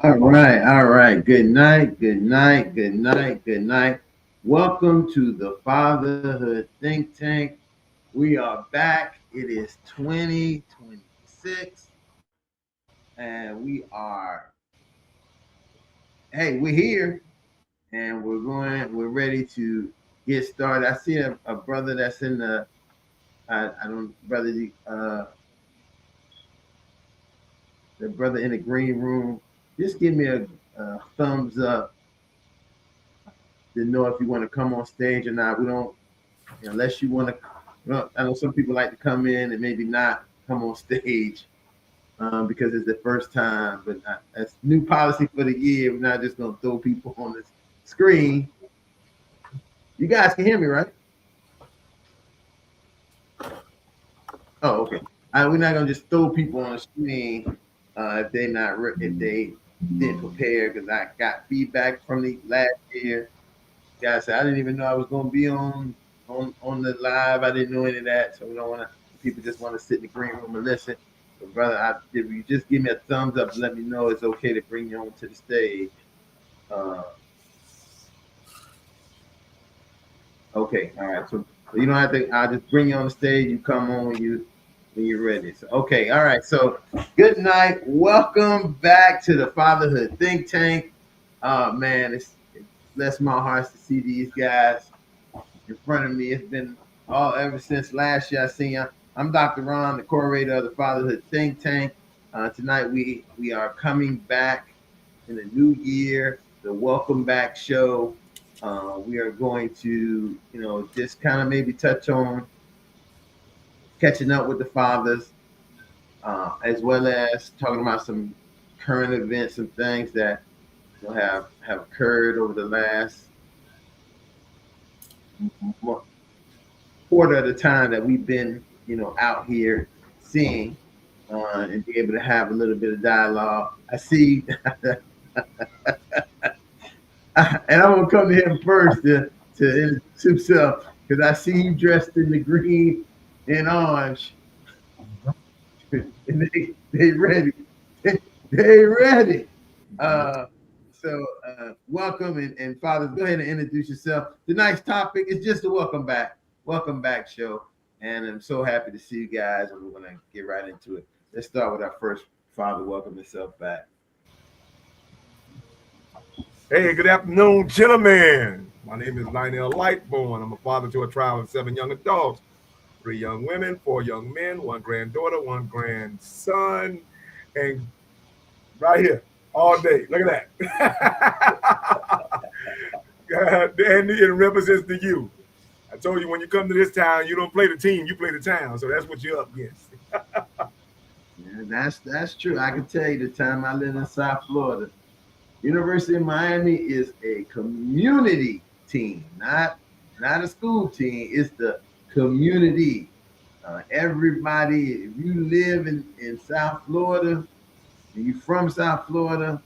All right, all right. Good night, good night, good night, good night. Welcome to the Fatherhood Think Tank. We are back. It is 2026, and we're here, and we're ready to get started. I see a brother that's in I don't, brother, the brother in the green room. Just give me a thumbs up to know if you want to come on stage or not. We don't, unless you want to. I know some people like to come in and maybe not come on stage because it's the first time. But that's new policy for the year. We're not just gonna throw people on the screen. You guys can hear me, right? Oh, okay. We're not gonna just throw people on the screen if if they didn't prepare. Because I got feedback from the last year. Guys said I didn't even know I was gonna be on the live. I didn't know any of that, so we don't want to. People just want to sit in the green room and listen. But brother, if you just give me a thumbs up and let me know it's okay to bring you onto the stage. Uh, okay, all right. So you don't have to. I'll just bring you on the stage. You come on when you're ready. So okay, all right. So good night. Welcome back to the Fatherhood Think Tank. Man, it bless my heart to see these guys in front of me. It's been all ever since last year I seen you. I'm Dr. Ron, the curator of the Fatherhood Think Tank. Tonight we are coming back in the new year, the Welcome Back show. We are going to, just kind of maybe touch on catching up with the fathers, as well as talking about some current events and things that have occurred over the last quarter of the time that we've been, out here seeing, and be able to have a little bit of dialogue. I see, and I'm gonna come to him first to introduce himself because I see you dressed in the green and orange, and they ready, they ready. Uh, welcome and fathers, go ahead and introduce yourself. Tonight's topic is just a welcome back show, and I'm so happy to see you guys, and we're gonna get right into it. Let's start with our first father. Welcome yourself back. Hey, good afternoon, gentlemen. My name is Lionel Lightborn. I'm a father to a tribe of 7 young adults, 3 young women, 4 young men, 1 granddaughter, 1 grandson, and right here all day. Look at that. And it represents the you. I told you when you come to this town, you don't play the team, you play the town. So that's what you're up against. Yeah, that's true. I can tell you the time I lived in South Florida, University of Miami is a community team, not a school team. It's the community. Everybody, if you live in South Florida and you from South Florida,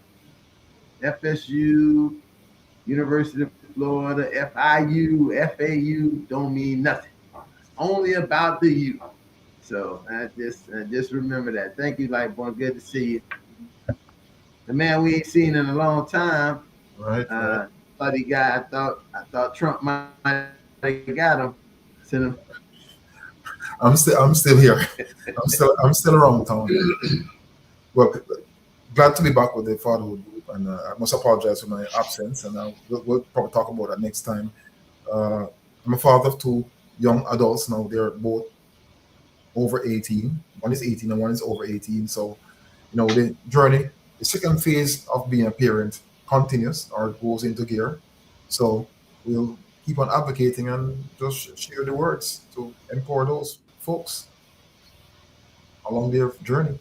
FSU, University of Florida, FIU, FAU don't mean nothing. It's only about the you. So I just remember that. Thank you, Lightborn. Good to see you. The man we ain't seen in a long time. Right. Funny guy. I thought Trump might have got him. Sent him. I'm still here. I'm still around town. Well, glad to be back with the Fatherhood group, and I must apologize for my absence, and we'll probably talk about that next time. I'm a father of 2 young adults now. They're both over 18. One is 18 and one is over 18. So, the journey, the second phase of being a parent continues or goes into gear. So we'll keep on advocating and just share the words to empower those folks along their journey.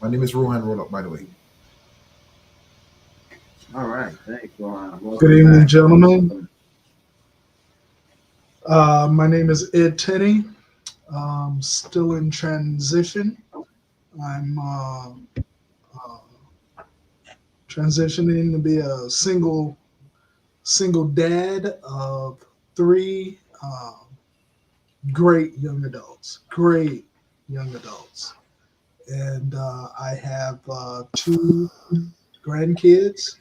My name is Rohan Rollup, by the way. All right, thanks, Rohan. Good evening, gentlemen. My name is Ed Tenney. Still in transition. I'm transitioning to be a single dad of 3 great young adults. And I have 2 grandkids.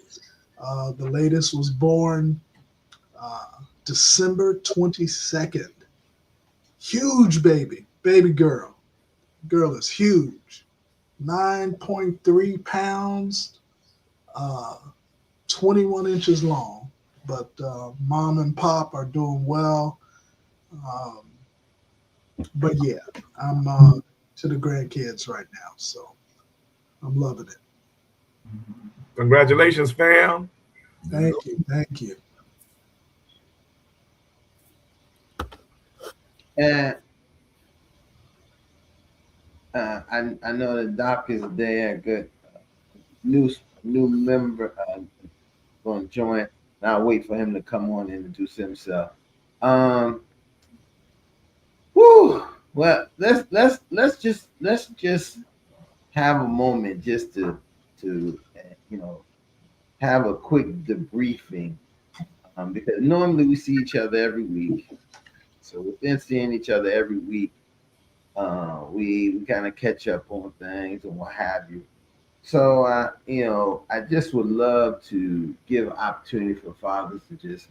The latest was born December 22nd. Huge baby girl. Girl is huge. 9.3 pounds, 21 inches long. But mom and pop are doing well. But yeah, I'm to the grandkids right now, so I'm loving it. Congratulations, fam. Thank you. And I know the doctors there, good new member going to join. And I'll wait for him to come on and introduce himself. Well, let's just have a moment just to have a quick debriefing, because normally we see each other every week. So within seeing each other every week, we kind of catch up on things and what have you. So I just would love to give an opportunity for fathers to just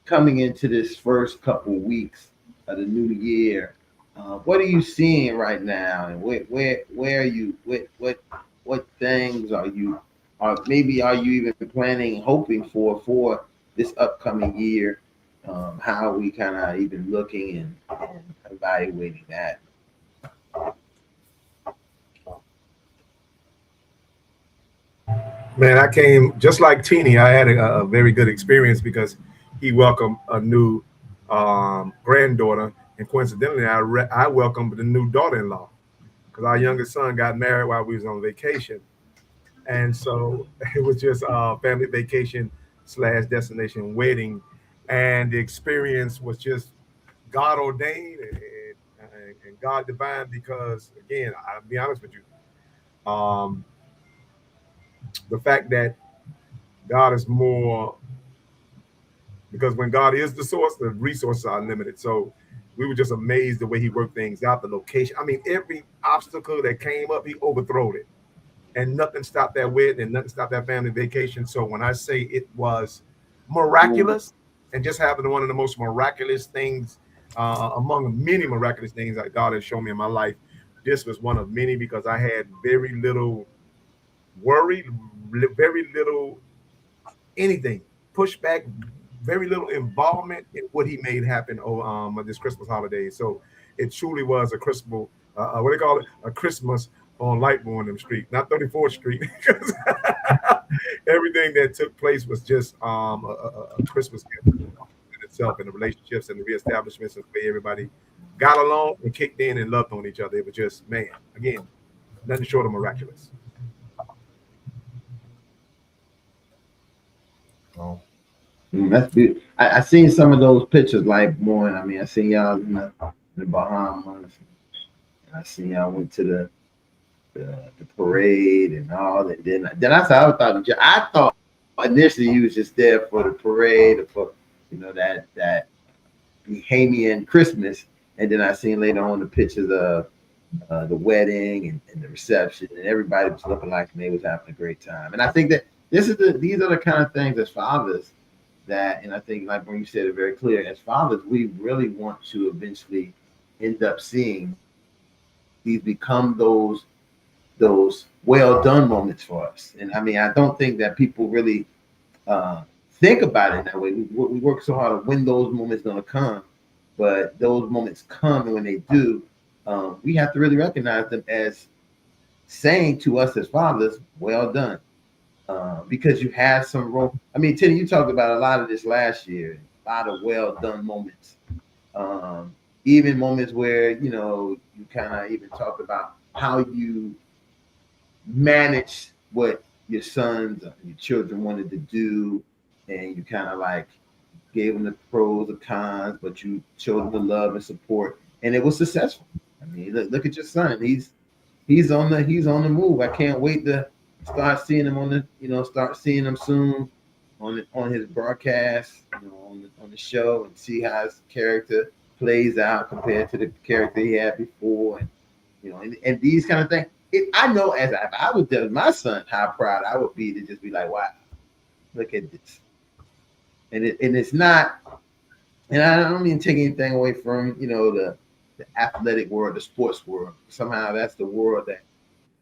coming into this first couple weeks of the new year. What are you seeing right now, and where are you? What things are you, or maybe are you even planning, hoping for this upcoming year? How are we kind of even looking and evaluating that? Man, I came just like Teeny. I had a very good experience because he welcomed a new granddaughter And coincidentally, I welcomed the new daughter-in-law because our youngest son got married while we was on vacation. And so it was just a family vacation / destination wedding. And the experience was just God ordained and God divine because, again, I'll be honest with you. The fact that God is more, because when God is the source, the resources are limited. So we were just amazed the way he worked things out, the location. I mean, every obstacle that came up, he overthrowed it. And nothing stopped that wedding and nothing stopped that family vacation. So when I say it was miraculous and just happened to one of the most miraculous things among many miraculous things that God has shown me in my life, this was one of many because I had very little worry, very little anything, pushback, very little involvement in what he made happen this Christmas holiday. So it truly was a Christmas, what do they call it? A Christmas on Lightbourne Street, not 34th Street. Everything that took place was just a Christmas gift in itself, and the relationships and the reestablishments and the way everybody got along and kicked in and loved on each other. It was just, man, again, nothing short of miraculous. Oh. That's beautiful. I seen some of those pictures like born. I mean, I seen y'all in the Bahamas. I seen y'all went to the parade and all that. Then I thought initially you was just there for the parade or for that Bahamian Christmas, and then I seen later on the pictures of the wedding and the reception, and everybody was looking like they was having a great time. And I think that these are the kind of things as fathers that, and I think like when you said it very clear, as fathers, we really want to eventually end up seeing these become those well done moments for us. And I mean, I don't think that people really think about it that way. We work so hard to when those moments gonna come, but those moments come, and when they do, we have to really recognize them as saying to us as fathers, well done. Because you had some role. I mean, Teddy, you talked about a lot of this last year, a lot of well done moments. Even moments where, you kind of even talked about how you managed what your sons, your children wanted to do, and you kind of like gave them the pros and cons, but you showed them the love and support, and it was successful. I mean, look at your son. He's on the move. I can't wait to start seeing him start seeing him soon on his broadcast, on the show, and see how his character plays out compared to the character he had before, and these kind of things. I know as if I would tell my son how proud I would be to just be like, wow, look at this. And it's not, and I don't mean to take anything away from, the athletic world, the sports world. Somehow that's the world that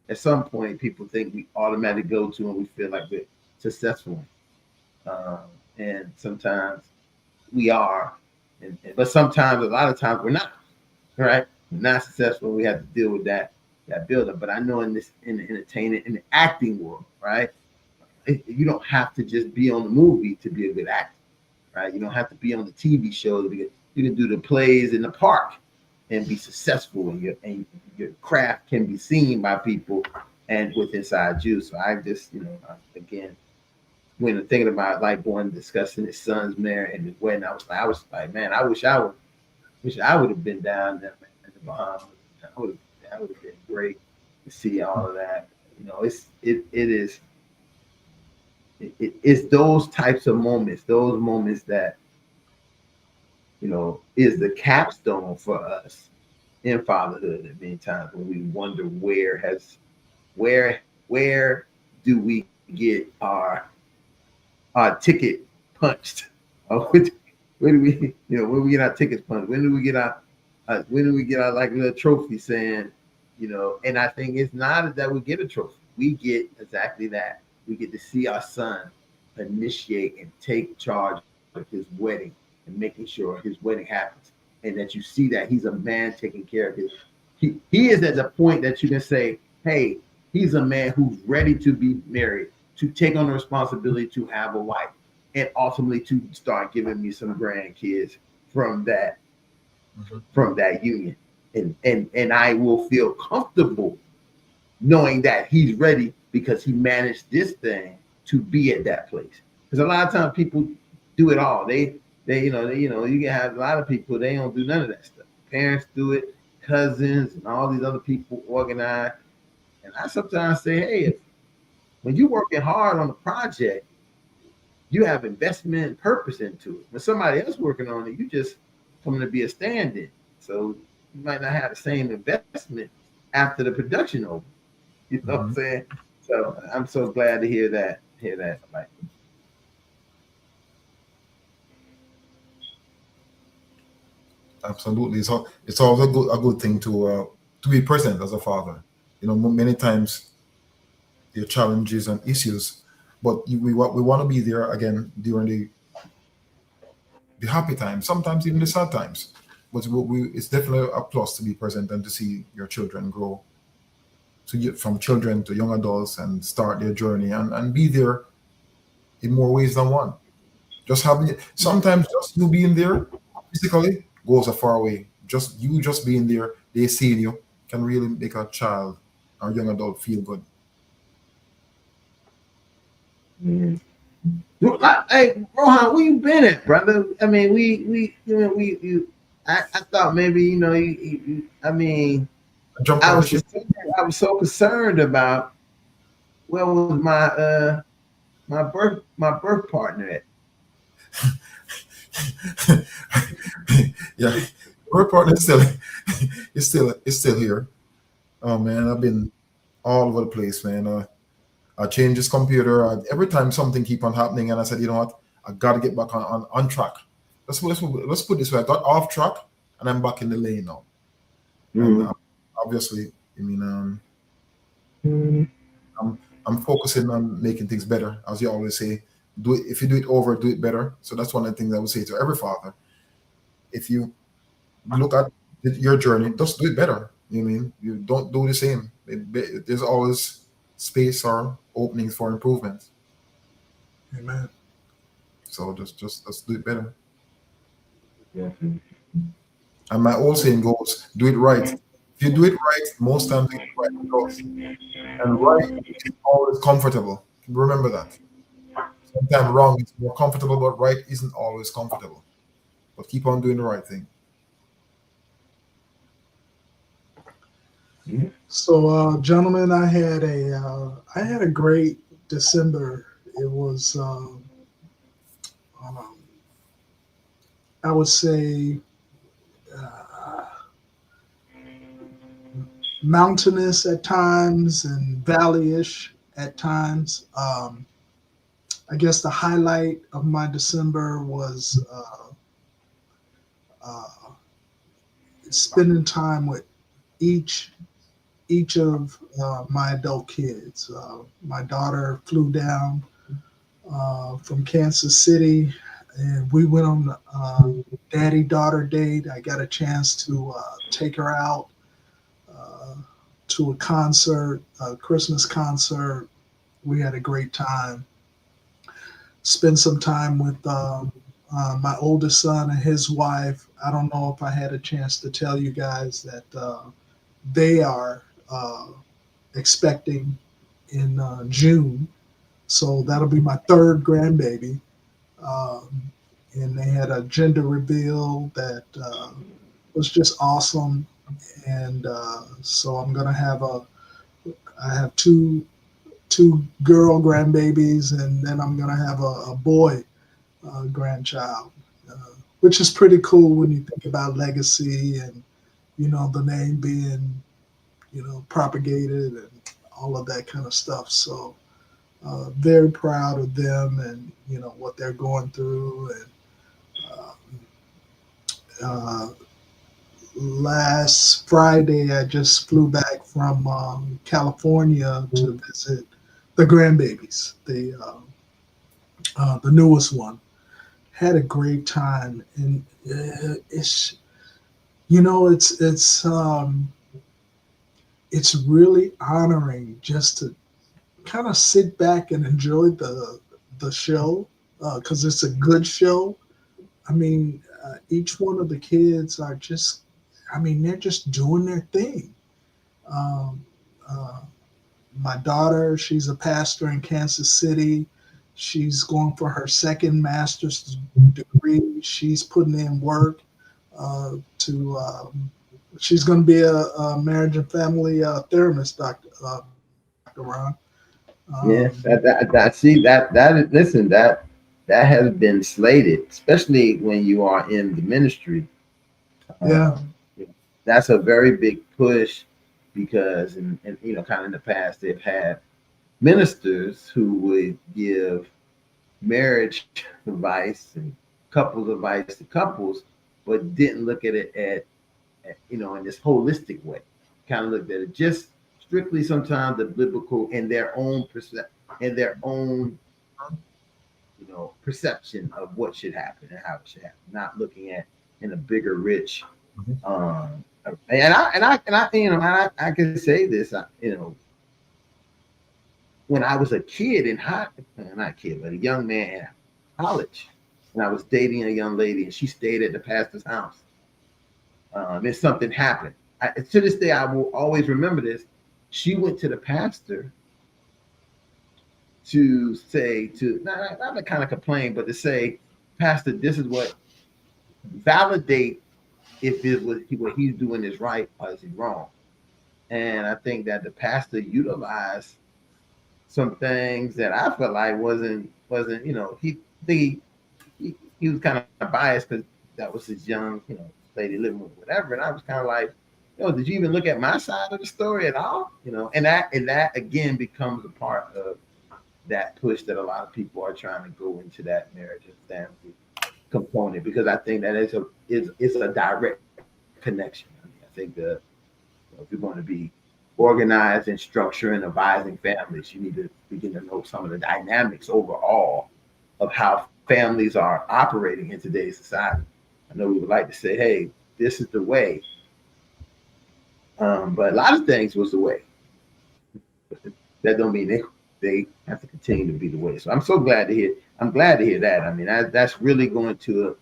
at some point people think we automatically go to and we feel like we're successful. And sometimes we are, but sometimes, a lot of times we're not, right? We're not successful. We have to deal with that buildup. But I know in the entertainment, in the acting world, right? You don't have to just be on the movie to be a good actor, right? You don't have to be on the TV show to be good. You can do the plays in the park and be successful, and your craft can be seen by people and with inside you. So I just, again, when thinking about like going discussing his son's marriage and his wedding, I was like, man, I wish I would have been down there in the Bahamas. That would have been great to see all of that. It's those types of moments, that is the capstone for us in fatherhood. At many times when we wonder where do we get our ticket punched? Where do we, when we get our tickets punched? When do we get our like little trophy saying, and I think it's not that we get a trophy. We get exactly that. We get to see our son initiate and take charge of his wedding and making sure his wedding happens. And that you see that he's a man taking care of his. He is at the point that you can say, hey, he's a man who's ready to be married, to take on the responsibility to have a wife, and ultimately to start giving me some grandkids from that from that union, and I will feel comfortable knowing that he's ready because he managed this thing to be at that place. Because a lot of times people do it all. You can have a lot of people, they don't do none of that stuff. Parents do it, cousins and all these other people organize. And I sometimes say, hey, when you're working hard on a project, you have investment and purpose into it. When somebody else working on it, you just coming to be a stand-in. So you might not have the same investment after the production over. You know what I'm saying? So I'm so glad to hear that. Like, Absolutely, it's always a good thing to be present as a father. Many times there are challenges and issues, but we want to be there again during the happy times, sometimes even the sad times. But it's definitely a plus to be present and to see your children grow, from children to young adults, and start their journey and be there in more ways than one. Sometimes just you being there physically goes a far way. Just being there, they seeing you, can really make a child or young adult feel good. Hey, Rohan, where you been at, brother? I mean, I thought maybe I mean, Jump I on the was ship. I was so concerned about where was my birth partner at. Yeah, her partner is still is still here. Oh man, I've been all over the place, man. I changed his computer. Every time something keep on happening, and I said, you know what, I got to get back on track. Let's put it this way. I got off track, and I'm back in the lane now. And obviously, I mean, I'm focusing on making things better, as you always say. Do it if you do it over, do it better. So that's one of the things I would say to every father. If you look at your journey, just do it better. You know what I mean? You don't do the same. There's always space or openings for improvement. Amen. So just do it better. Yeah. And my old saying goes, do it right. If you do it right, most times you do it right because, and right is always comfortable. Remember that. Sometimes wrong is more comfortable, but right isn't always comfortable. But keep on doing the right thing. So, gentlemen, I had a great December. It was, I would say, uh, mountainous at times and valley-ish at times. I guess the highlight of my December was uh, spending time with each of my adult kids. My daughter flew down from Kansas City, and we went on daddy-daughter date. I got a chance to take her out to a concert, a Christmas concert. We had a great time. Spent some time with my oldest son and his wife. I don't know if I had a chance to tell you guys that they are expecting in June. So that'll be my third grandbaby. And they had a gender reveal that was just awesome. And so I have two girl grandbabies, and then I'm gonna have a boy grandchild, which is pretty cool when you think about legacy and the name being propagated and all of that kind of stuff. So very proud of them and what they're going through. And last Friday, I just flew back from California to visit the grandbabies, the newest one. Had a great time, and it's it's really honoring just to kind of sit back and enjoy the show because it's a good show. I mean, each one of the kids are just, I mean, they're just doing their thing. Um, uh, my daughter, she's a pastor in Kansas City. She's going for her second master's degree. She's putting in work to. She's going to be a marriage and family therapist, Dr. Ron. Yeah, Um, that see that is, listen, that has been slated, especially when you are in the ministry. yeah, Um, that's a very big push because, and you know, kind of in the past, they've had ministers who would give marriage advice and couples advice to couples, but didn't look at it you know, in this holistic way. Kind of looked at it just strictly sometimes the biblical and their own and their own, you know, perception of what should happen and how it should happen, not looking at in a bigger, rich. You know, I can say this, you know, when I was a kid in high, not a kid, but a young man in college, and I was dating a young lady, and she stayed at the pastor's house. And something happened. To this day, I will always remember this. She went to the pastor to say, to not to kind of complain, but to say, Pastor, this is what validate if it was what he's doing is right or is he wrong. And I think that the pastor utilized some things that I felt like wasn't you know he was kind of biased because that was his young you know lady living with whatever, and I was kind of like, yo, did you even look at my side of the story at all? You know, and that again becomes a part of that push that a lot of people are trying to go into that marriage and family component, because I think that is a direct connection. I mean, I think that if you're going to be organized and structure and advising families, you need to begin to know some of the dynamics overall of how families are operating in today's society. I know we would like to say, hey, this is the way, but a lot of things was the way. That don't mean they have to continue to be the way. So I'm so glad to hear. I'm glad to hear that. I mean, that's really going to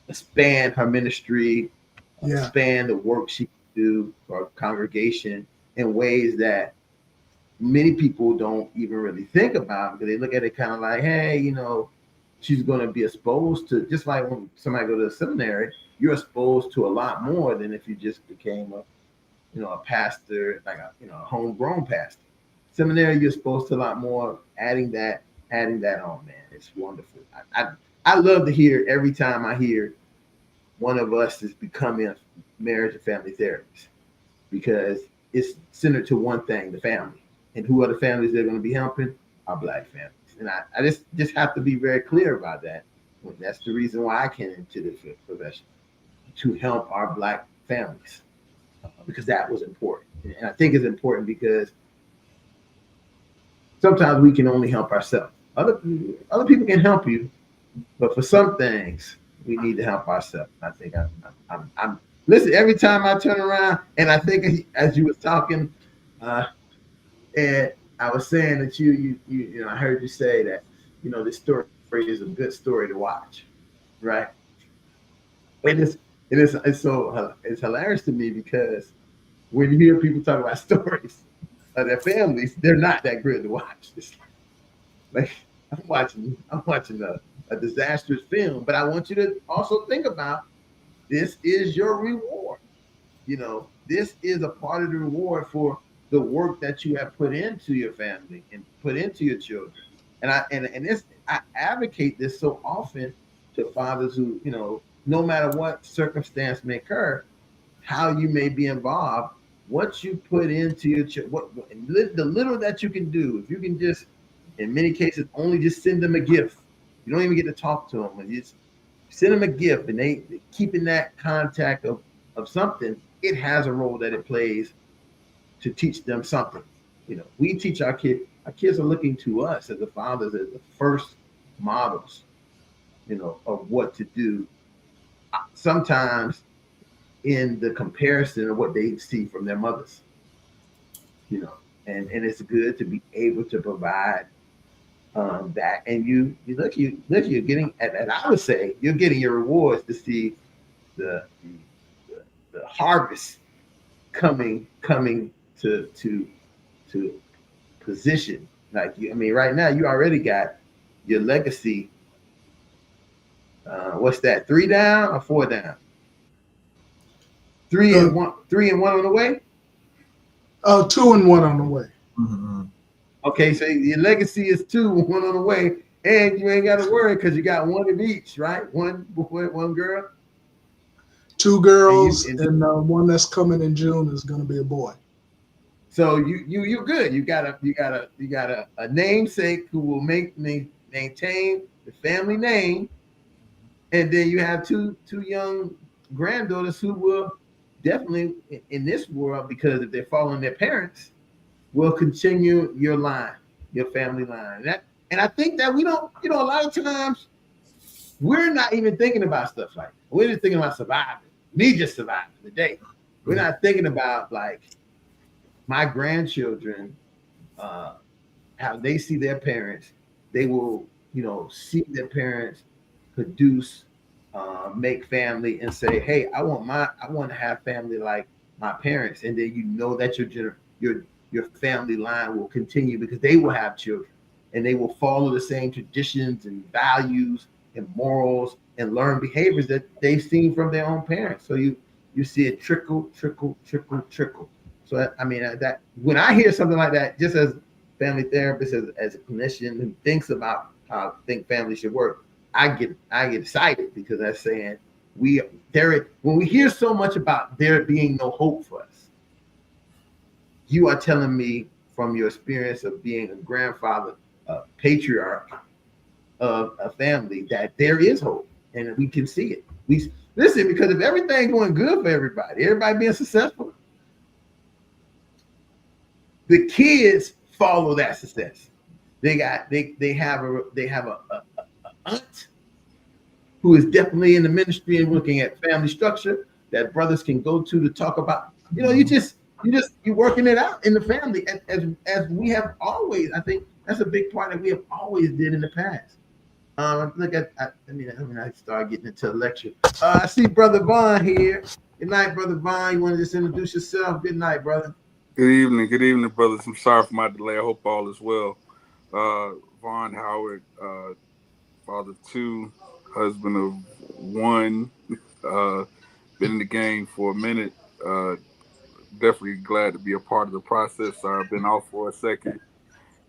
expand her ministry, yeah, expand the work she can do for her congregation in ways that many people don't even really think about, because they look at it kind of like, hey, you know, she's going to be exposed to, just like when somebody go to a seminary, you're exposed to a lot more than if you just became a, you know, a pastor, like a, you know, a homegrown pastor. Seminary, you're exposed to a lot more. Adding that on, man, it's wonderful. I love to hear every time I hear one of us is becoming a marriage and family therapist, because it's centered to one thing, the family. And who are the families they're going to be helping? Our Black families. And I just have to be very clear about that. That's the reason why I came into this profession, to help our Black families, because that was important. And I think it's important because sometimes we can only help ourselves. Other people can help you, but for some things, we need to help ourselves. I think I'm listen, every time I turn around, and I think as you was talking, and I was saying that you know, I heard you say that, you know, this story is a good story to watch, right? It's so it's hilarious to me, because when you hear people talk about stories of their families, they're not that good to watch. It's like I'm watching a disastrous film, but I want you to also think about, this is your reward. You know, this is a part of the reward for the work that you have put into your family and put into your children. And I advocate this so often to fathers who, you know, no matter what circumstance may occur, how you may be involved, what you put into your the little that you can do. If you can just, in many cases, only just send them a gift. You don't even get to talk to them. You just send them a gift, and they keeping that contact of something. It has a role that it plays to teach them something. You know, we teach our kids. Our kids are looking to us as the fathers as the first models, you know, of what to do. Sometimes in the comparison of what they see from their mothers, you know, and it's good to be able to provide that, and you're getting, and I would say you're getting your rewards to see the the harvest coming to position. Like I mean, right now you already got your legacy. What's that? 3 down or 4 down? Uh, 3 and 1 on the way. 2 and 1 on the way. Mm-hmm. Okay, so your legacy is 2, 1 on the way, and you ain't got to worry because you got 1 of each, right? 1 boy, 1 girl. 2 girls, And and one that's coming in June is going to be a boy. so you're good. You got a namesake who will maintain the family name, and then you have two young granddaughters who will definitely in this world, because if they're following their parents, will continue your line, your family line. And I think that we don't, a lot of times we're not even thinking about stuff like that. We're just thinking about surviving. Me just surviving the day. We're not thinking about like my grandchildren, how they see their parents. They will, see their parents produce, make family, and say, "Hey, I want to have family like my parents." And then that your family line will continue because they will have children, and they will follow the same traditions and values and morals and learn behaviors that they've seen from their own parents. So you see it trickle, trickle, trickle, trickle. So I mean that when I hear something like that, just as family therapist, as a clinician who thinks about how I think family should work, I get excited because that's saying when we hear so much about there being no hope for us, you are telling me from your experience of being a grandfather, a patriarch of a family, that there is hope and we can see it. We listen, because if everything's going good for everybody being successful, the kids follow that success. They have a aunt who is definitely in the ministry and looking at family structure that brothers can go to talk about. You working it out in the family as we have always. I think that's a big part that we have always did in the past. Look at I start getting into a lecture. I see Brother Vaughn here. Good night, Brother Vaughn. You want to just introduce yourself? Good night, brother. Good evening, brothers. I'm sorry for my delay. I hope all is well. Vaughn Howard, father of 2, husband of 1. Been in the game for a minute. Definitely glad to be a part of the process. I've been off for a second.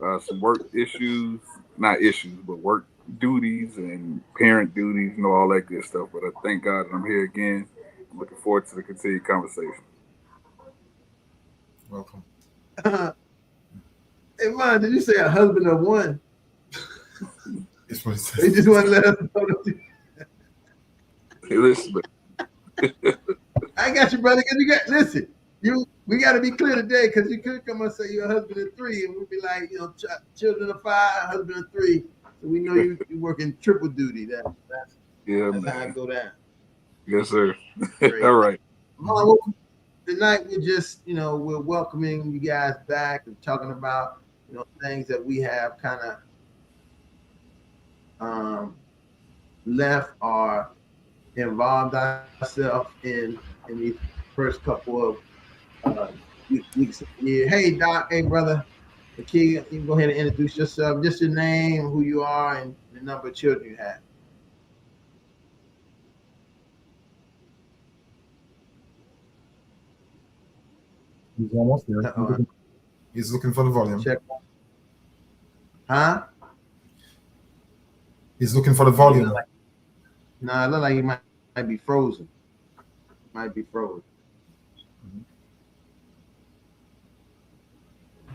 Some work issues, not issues, but work duties and parent duties, all that good stuff. But I thank God that I'm here again. I'm looking forward to the continued conversation. Welcome. Hey, man, did you say a husband of 1? It's what it says. They just want to let us know that Hey, listen, I got you, brother. Because we got to be clear today, because you could come and say you're a husband of 3, and we'd be like, children of 5, husband of 3. So we know you working triple duty. That's how it go down. Yes, sir. All right. Tonight we're just, we're welcoming you guys back and talking about, things that we have kind of left or involved ourselves in these first couple of weeks of the year. Hey, Doc. Hey, brother. Okay, you can go ahead and introduce yourself. Just your name, who you are, and the number of children you have. He's almost there. He's looking for the volume. Check. Huh? He's looking for the volume. No, it looks like he might be frozen. Might be frozen.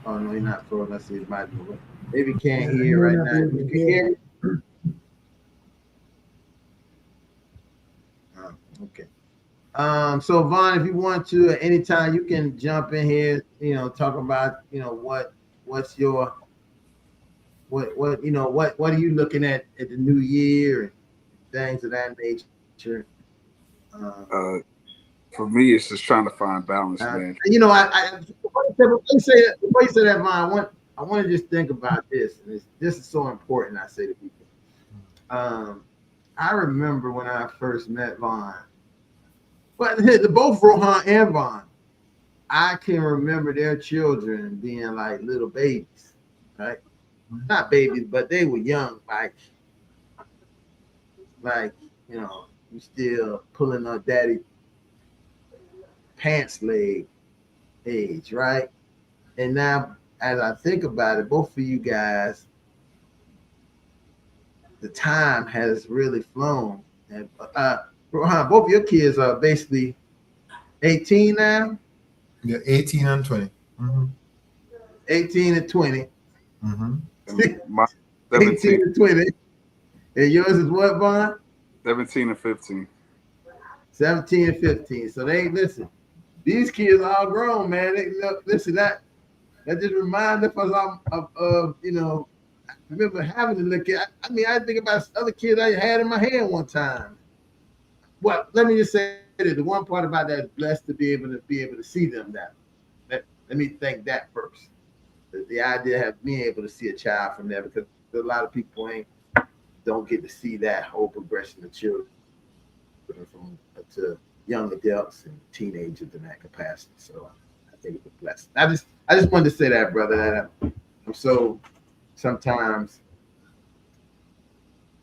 Oh no, he's not frozen. Let's see, it might be. Maybe he can't hear right now. You can hear me? Oh, okay. So Vaughn, if you want to, at any time you can jump in here. Talk about what's your what are you looking at the new year and things of that nature. For me, it's just trying to find balance, man. Before you say that, Vaughn, I want to just think about this, and this is so important. I say to people, I remember when I first met Vaughn, but both Rohan and Vaughn, I can remember their children being like little babies, right? Not babies, but they were young, like you still pulling on daddy pants leg age, right? And now, as I think about it, both of you guys, the time has really flown. And Rohan, both of your kids are basically 18 now. Yeah, 18 and 20. 18 and 20. And my 18 and 20. And yours is what, Vaughn? 17 and 15. 17 and 15. So they listen. These kids are all grown, man. Listen, that just reminded us of I remember having to look at. I mean, I think about other kids I had in my hand one time. Well, let me just say that the one part about that is blessed to be able to see them. Let me think that first. The idea of being able to see a child from there, because a lot of people don't get to see that whole progression of children from to young adults and teenagers in that capacity. So I think it's a blessing. I just wanted to say that, brother, that I'm so sometimes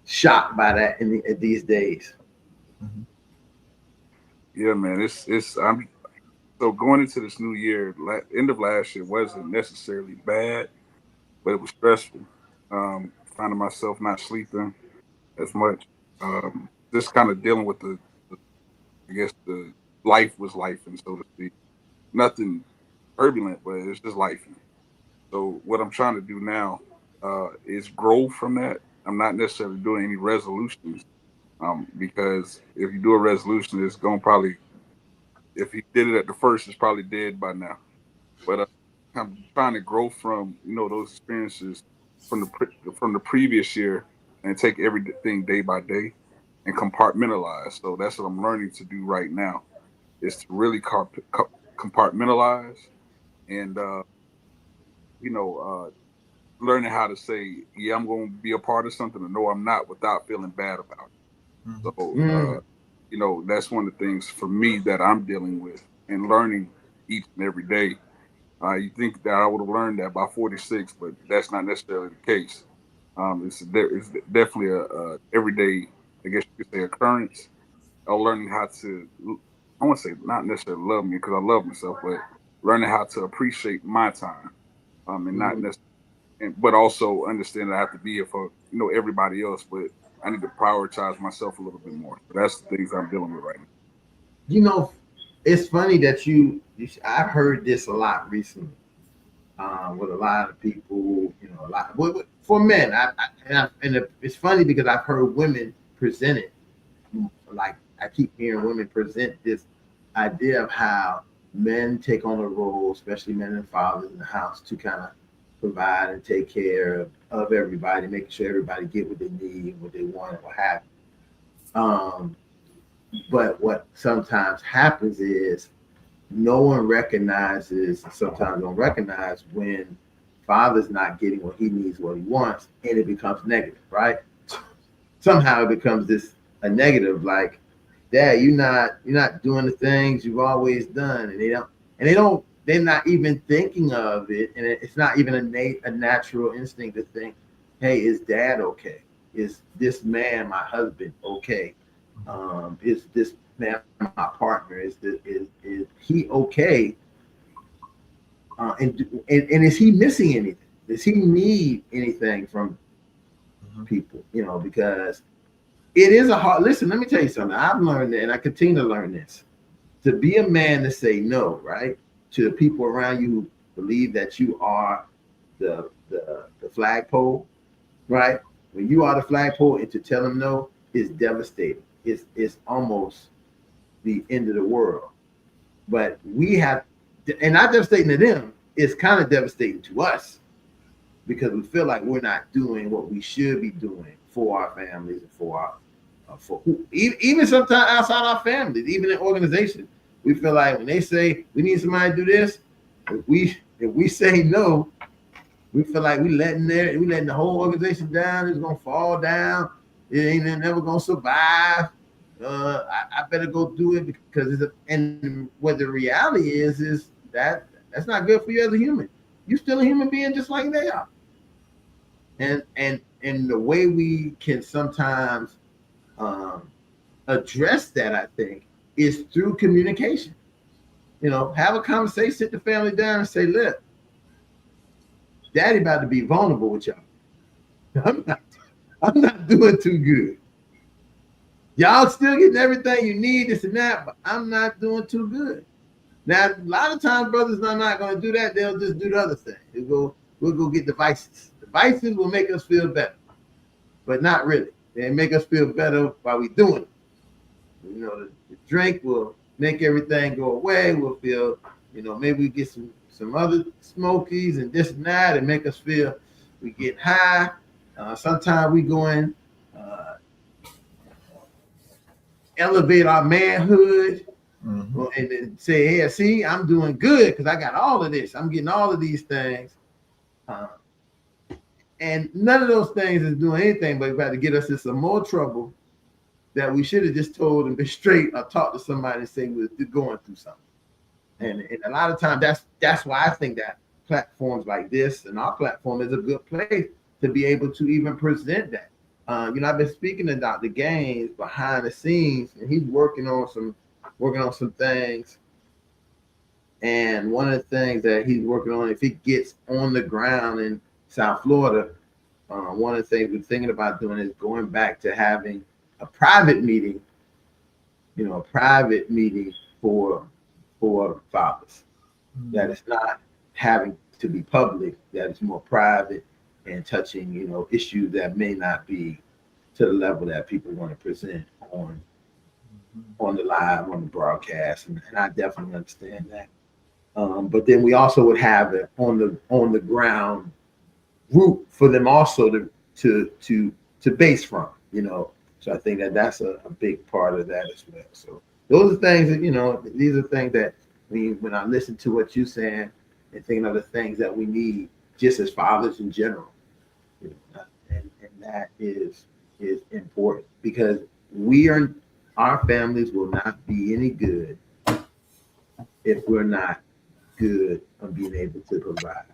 shocked by that in these days. Yeah, man. I'm so going into this new year. End of last year wasn't necessarily bad, but it was stressful. Finding myself not sleeping as much. Just kind of dealing with I guess the life was life, and so to speak. Nothing turbulent, but it's just life. So what I'm trying to do now is grow from that. I'm not necessarily doing any resolutions because if you do a resolution, it's going to probably, if you did it at the first, it's probably dead by now. But I'm trying to grow from those experiences from the previous year and take everything day by day and compartmentalize. So that's what I'm learning to do right now is to really compartmentalize and learning how to say, yeah, I'm going to be a part of something, or no, I'm not, without feeling bad about it. So, that's one of the things for me that I'm dealing with and learning each and every day. You think that I would have learned that by 46, but that's not necessarily the case. It's definitely a everyday, I guess you could say, occurrence of learning how to, I want to say not necessarily love me because I love myself, but learning how to appreciate my time and not necessarily, but also understand that I have to be here for everybody else, but I need to prioritize myself a little bit more. So that's the things I'm dealing with right now. It's funny that I've heard this a lot recently with a lot of people. A lot for men. It's funny because I've heard women present it. Like I keep hearing women present this idea of how men take on a role, especially men and fathers in the house, to kind of provide and take care of everybody, making sure everybody get what they need, what they want, what have you. But what sometimes happens is no one recognizes, sometimes don't recognize when father's not getting what he needs, what he wants, and it becomes negative, right? Somehow it becomes a negative, like, Dad, you're not doing the things you've always done, and they're not even thinking of it, and it's not even a natural instinct to think, hey, is Dad okay? Is this man, my husband, okay? Is this man my partner? Is he okay? And is he missing anything? Does he need anything from people? Because it is a hard. Listen, let me tell you something. I've learned, and I continue to learn this. To be a man to say no, right, to the people around you who believe that you are the flagpole, right? When you are the flagpole, and to tell them no is devastating. It's almost the end of the world. But we have, and not devastating to them, it's kind of devastating to us because we feel like we're not doing what we should be doing for our families and even sometimes outside our families, even in organizations. We feel like when they say we need somebody to do this, if we say no, We feel like we letting the whole organization down. It's gonna fall down. It ain't never gonna survive. I better go do it because and what the reality is that that's not good for you as a human. You're still a human being just like they are. And the way we can sometimes address that, I think, is through communication. Have a conversation, sit the family down and say, look, Daddy about to be vulnerable with y'all. I'm not doing too good. Y'all still getting everything you need, this and that, but I'm not doing too good. Now, a lot of times brothers are not going to do that. They'll just do the other thing. We'll go get devices. Devices will make us feel better, but not really. They make us feel better while we're doing it. The drink will make everything go away. We'll feel, maybe we get some other smokies and this and that and make us feel we get high. Sometimes we go in, elevate our manhood, and then say, hey, see, I'm doing good because I got all of this. I'm getting all of these things. And none of those things is doing anything but about to get us in some more trouble that we should have just told and been straight or talked to somebody and say we're going through something. And a lot of times that's why I think that platforms like this and our platform is a good place to be able to even present that. I've been speaking to Dr. Gaines behind the scenes, and he's working on some things. And one of the things that he's working on, if it gets on the ground in South Florida, one of the things we're thinking about doing is going back to having a private meeting, for fathers. That is not having to be public, that is more private and touching, issues that may not be to the level that people want to present on the live, on the broadcast, and I definitely understand that. But then we also would have it on the ground route for them also to base from, So I think that's a big part of that as well. So those are things that, these are things that when I listen to what you're saying and thinking of the things that we need just as fathers in general, and that is important because our families will not be any good if we're not good on being able to provide.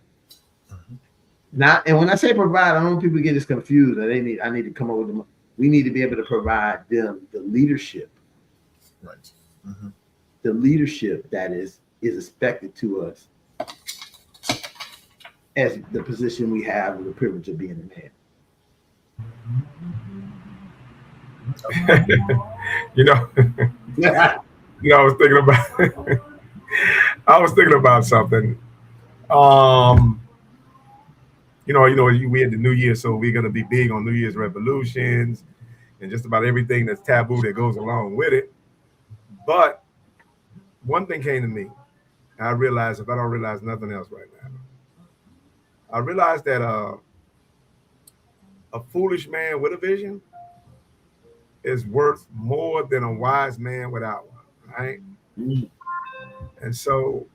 And when I say provide, I don't want people to get this confused. I need to come up with them. We need to be able to provide them the leadership, right? The leadership that is expected to us as the position we have with the privilege of being a man. I was thinking about something. We had the New Year, so we're gonna be big on New Year's resolutions and just about everything that's taboo that goes along with it. But one thing came to me. I realized, if I don't realize nothing else right now, I realized that a foolish man with a vision is worth more than a wise man without one, right? And so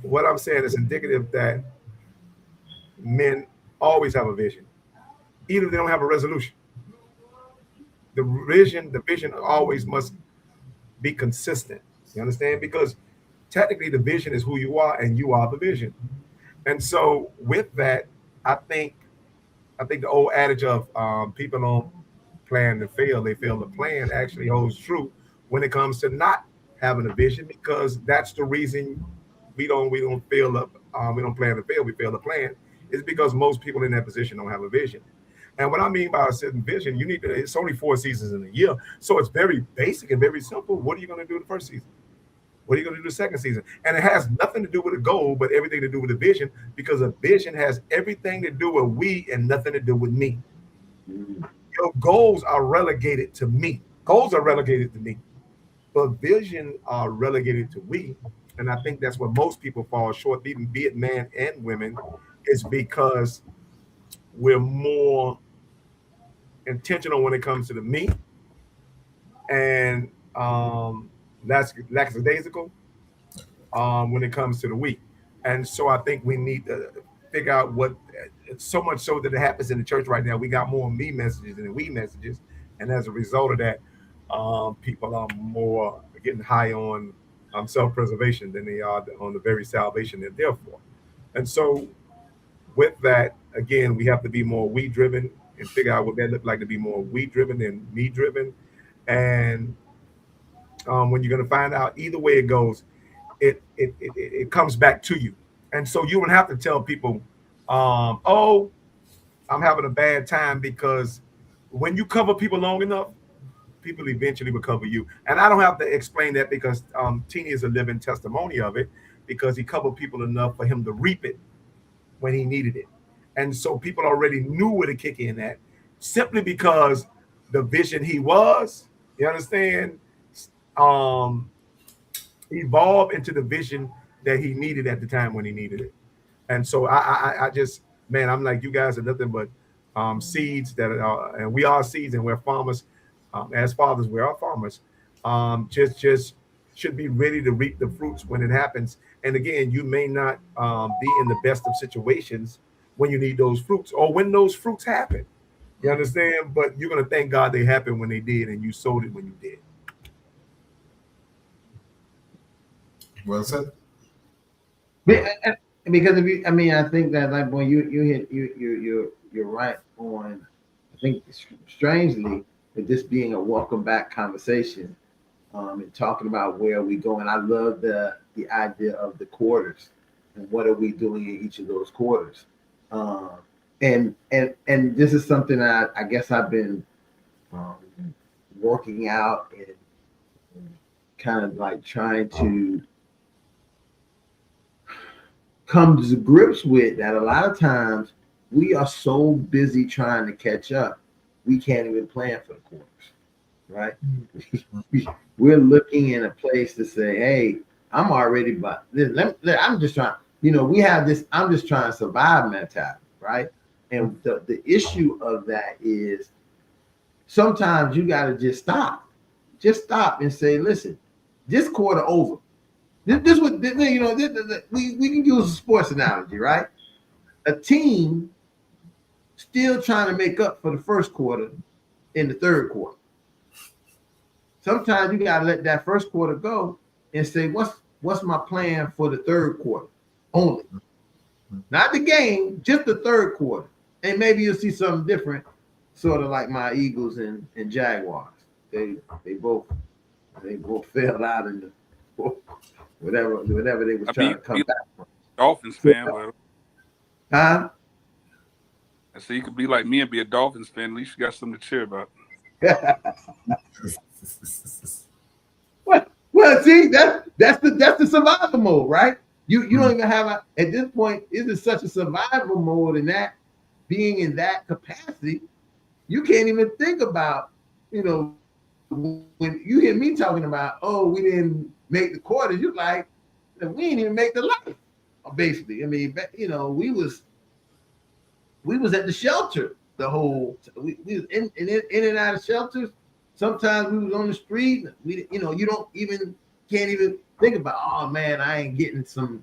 what I'm saying is indicative that men always have a vision, even if they don't have a resolution. The vision always must be consistent. You understand? Because technically the vision is who you are and you are the vision. And so with that, I think the old adage of people don't plan to fail, they fail to plan actually holds true when it comes to not having a vision, because that's the reason we don't fail up. We don't plan to fail, we fail to plan. Is because most people in that position don't have a vision. And what I mean by a certain vision, it's only 4 seasons in a year. So it's very basic and very simple. What are you going to do the first season? What are you going to do the second season? And it has nothing to do with a goal, but everything to do with a vision, because a vision has everything to do with we and nothing to do with me. Your goals are relegated to me. Goals are relegated to me. But vision are relegated to we. And I think that's where most people fall short, even be it man and women, is because we're more intentional when it comes to the me, and that's lackadaisical when it comes to the we. And so I think we need to figure out what. It's so much so that it happens in the church right now. We got more me messages than we messages, and as a result of that, people are more getting high on self-preservation than they are on the very salvation they're there for. And so, with that, again, we have to be more we driven and figure out what that look like to be more we driven than me driven. And when you're going to find out, either way it goes, it comes back to you. And so you would have to tell people, oh, I'm having a bad time, because when you cover people long enough, people eventually will cover you. And I don't have to explain that, because Teeny is a living testimony of it, because he covered people enough for him to reap it when he needed it. And so people already knew where to kick in at, simply because the vision he was, you understand, evolved into the vision that he needed at the time when he needed it. And so I just, man, I'm like, you guys are nothing but seeds that are, and we are seeds, and we're farmers. As fathers, we are farmers. Just should be ready to reap the fruits when it happens. And again, you may not be in the best of situations when you need those fruits, or when those fruits happen. You understand? But you're gonna thank God they happened when they did, and you sowed it when you did. Well said. Because if you, I mean, I think that, like, boy, you're right on. I think strangely, with this being a welcome back conversation, and talking about where we go, and I love the idea of the quarters and what are we doing in each of those quarters, and this is something I guess I've been working out and kind of like trying to come to grips with, that a lot of times we are so busy trying to catch up, we can't even plan for the quarters, right? We're looking in a place to say, hey, I'm already, but I'm just trying, we have this, I'm just trying to survive mentality, right? And the issue of that is sometimes you got to just stop and say, listen, this quarter over. This was, we can use a sports analogy, right? A team still trying to make up for the first quarter in the third quarter. Sometimes you gotta let that first quarter go and say, what's my plan for the third quarter only? Not the game, just the third quarter. And maybe you'll see something different, sort of like my Eagles and Jaguars. They both fell out in the whatever they was trying to come back from. Dolphins fan, but Huh? I say you could be like me and be a Dolphins fan. At least you got something to cheer about. Well, see, that's the survival mode, right? You don't even have at this point, it is such a survival mode, and that being in that capacity, you can't even think about, when you hear me talking about, oh, we didn't make the quarters, you're like, we didn't even make the life. Basically, I mean, we was at the shelter the whole. We was in and out of shelters. Sometimes we was on the street. You can't even think about, oh man, I didn't get into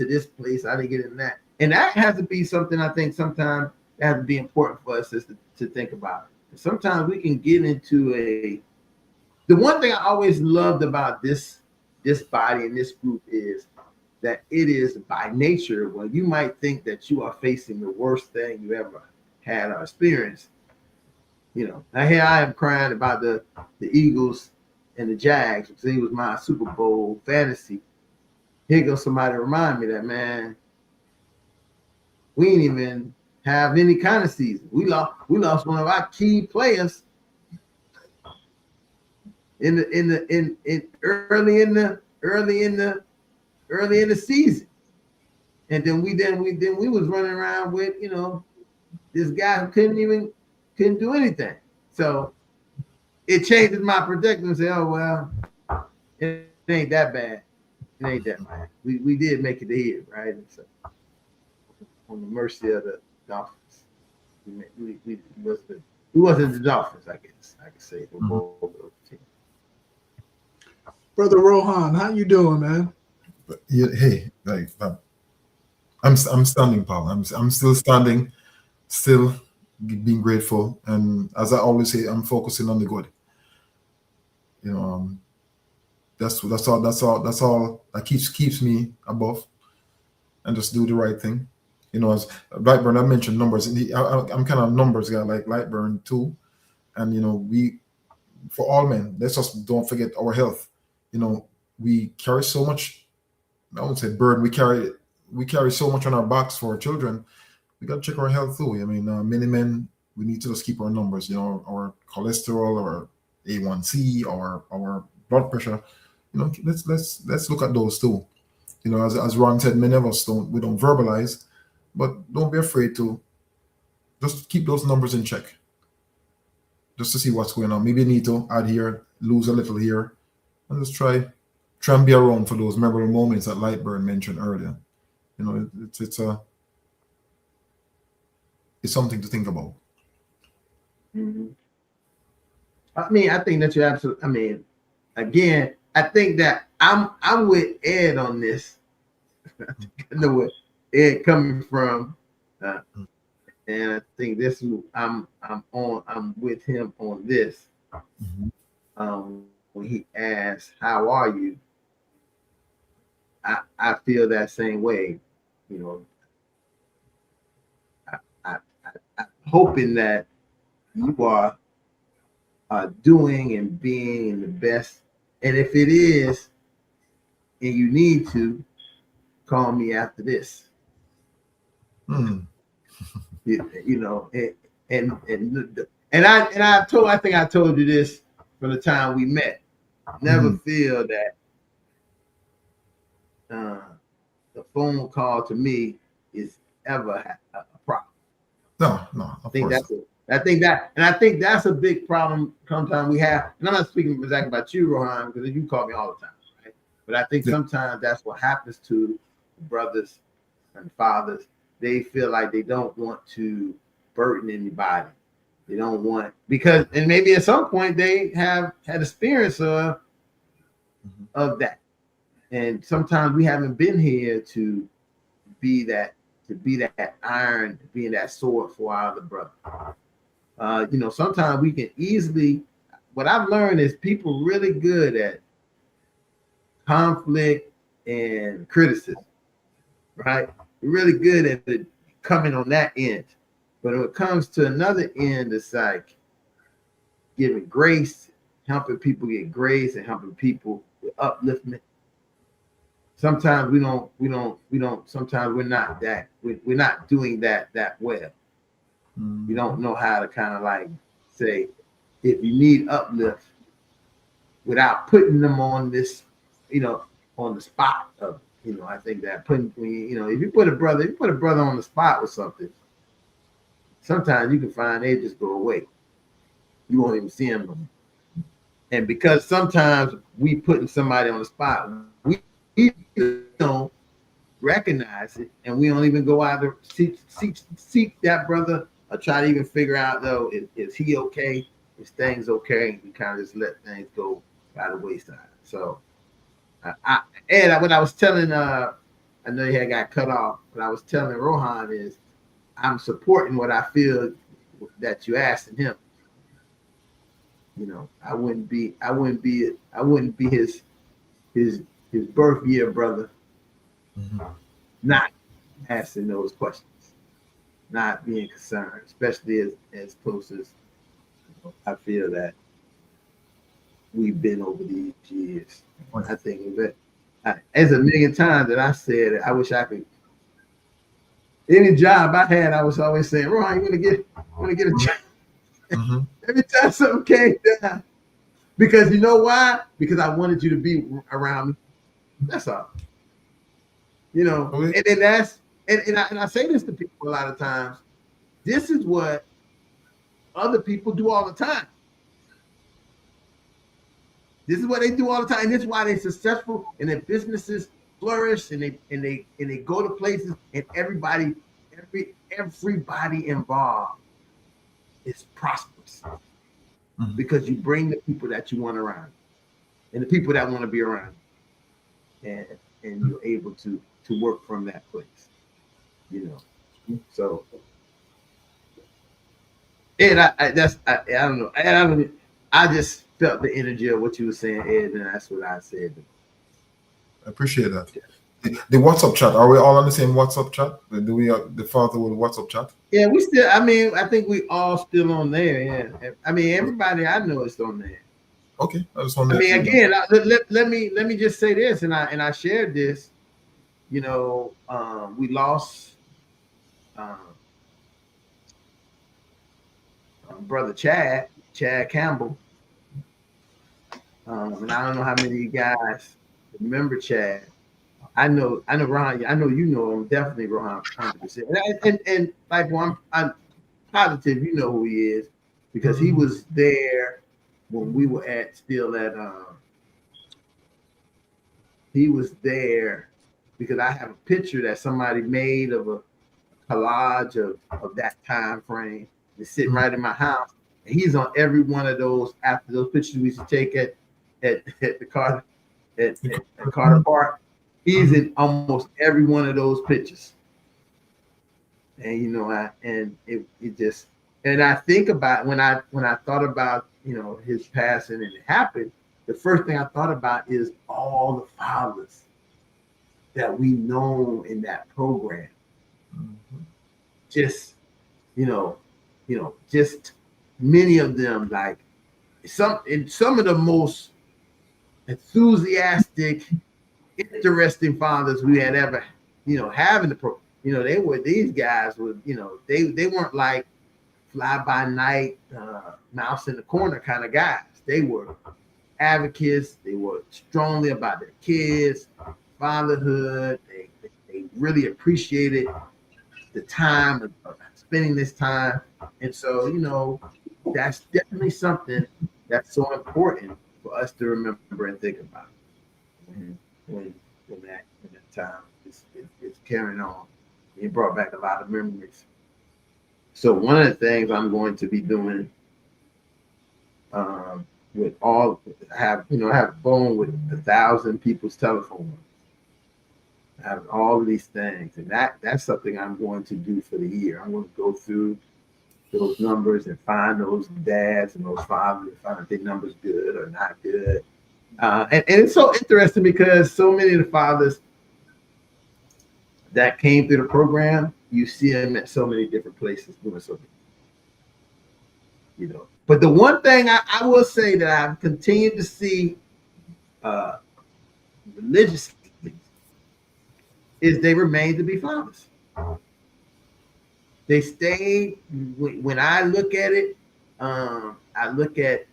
this place. I didn't get in that. And that has to be something I think sometimes that has to be important for us is to think about. Sometimes we can get into the one thing I always loved about this body and this group is that it is by nature, when you might think that you are facing the worst thing you ever had or experienced. Now here I am crying about the Eagles and the Jags, because it was my Super Bowl fantasy. Here goes somebody to remind me that, man, we didn't even have any kind of season. We lost one of our key players early in the season, and then we was running around with this guy who couldn't do anything. So it changes my predicament and say, oh well, it ain't that bad. It ain't that bad. We did make it to here, right? And so on the mercy of the Dolphins, we wasn't the Dolphins, I guess I could say. Brother Rohan, how you doing, man? But yeah, hey, like I'm standing, pal. I'm still standing, still being grateful, and as I always say, I'm focusing on the good. You know, that's all that keeps me above, and just do the right thing. You know, as Lightburn, I mentioned numbers. I'm kind of a numbers guy, like Lightburn too. And we, for all men, let's just don't forget our health. You know, we carry so much. I won't say burden. We carry so much on our backs for our children. We got to check our health too. I mean, many men, we need to just keep our numbers. Our cholesterol, or A1C, or our blood pressure. Let's look at those too. As Ron said, many of us don't verbalize, but don't be afraid to just keep those numbers in check, just to see what's going on. Maybe you need to add here, lose a little here, and just try and be around for those memorable moments that Lightburn mentioned earlier. It's something to think about. Mm-hmm. I mean, I think that you're absolutely. I mean, again, I think that I'm with Ed on this. I know where Ed coming from, and I think this I'm with him on this. When he asks, "How are you?" I feel that same way. You know, I'm hoping that you are doing and being the best. And if it is, and you need to, call me after this. You know, I think I told you this from the time we met. Never feel that the phone call to me is ever a problem. No, of course. I think that's a big problem sometimes we have. And I'm not speaking exactly about you, Rohan, because you call me all the time, right? But I think sometimes that's what happens to brothers and fathers. They feel like they don't want to burden anybody. They don't want, because, and maybe at some point they have had experience of that. And sometimes we haven't been here to be that iron, being that sword for our other brother. Sometimes we can easily, what I've learned is people really good at conflict and criticism, right? We're really good at it coming on that end. But when it comes to another end, it's like giving grace, helping people get grace, and helping people with upliftment. Sometimes we don't. Sometimes we're not that. We're not doing that well. We don't know how to kind of like say, if you need uplift, without putting them on this, on the spot of, I think that if you put a brother on the spot with something, sometimes you can find they just go away. You won't even see them. And because sometimes we putting somebody on the spot, we don't recognize it, and we don't even go either seek that brother or try to even figure out, though, is he okay? Is things okay? We kind of just let things go by the wayside. So, when I was telling, I know he had got cut off, but I was telling Rohan is I'm supporting what I feel that you asked him. I wouldn't be his birth year brother, not asking those questions, not being concerned, especially as close as I feel that we've been over these years. I think that as a million times that I said, I wish I could. Any job I had, I was always saying, "Ron, you want to get a job?" Every time something came down, because you know why? Because I wanted you to be around me. That's all. And then I say this to people a lot of times. This is what other people do all the time. This is what they do all the time. And this is why they're successful and their businesses flourish and they go to places, and everybody involved is prosperous. Because you bring the people that you want around and the people that want to be around. And and you're able to work from that place, you know. So, and I don't know, and I just felt the energy of what you were saying, Ed, and that's what I said. I appreciate that. The WhatsApp chat. Are we all on the same WhatsApp chat? Do we the Fatherhood WhatsApp chat? Yeah, we still. I mean, I think we all still on there. Yeah, I mean, everybody I know is on there. Okay, I just want I to. mean, again, let me just say this, and I shared this. You know, we lost brother Chad Campbell, and I don't know how many of you guys remember Chad. I know Ron. I know you know him definitely, Ron, 100%. And like, well, I'm positive you know who he is because he was there when we were still at. He was there because I have a picture that somebody made of a collage of that time frame. It's sitting right in my house. And he's on every one of those after those pictures we used to take at the Carter at Carter Park. He's in almost every one of those pictures. And you know, it just, and I think about when I thought about, you know, his passing and it happened, the first thing I thought about is all the fathers that we know in that program. Just, you know, just many of them, like some of the most enthusiastic, interesting fathers we had ever, you know, having the program. You know, these guys were, you know, they weren't like fly by night, mouse in the corner kind of guys. They were advocates. They were strongly about their kids, fatherhood. They really appreciated the time of spending this time. And so, you know, that's definitely something that's so important for us to remember and think about when that time is carrying on. It brought back a lot of memories. So one of the things I'm going to be doing with all have a phone with 1,000 people's telephone. I have all of these things, and that's something I'm going to do for the year. I'm going to go through those numbers and find those dads and those fathers and find if their numbers good or not good. And it's so interesting because so many of the fathers that came through the program, you see them at so many different places doing something. You know, but the one thing I will say that I've continued to see religiously is they remain to be fathers. They stay. When I look at it, I look at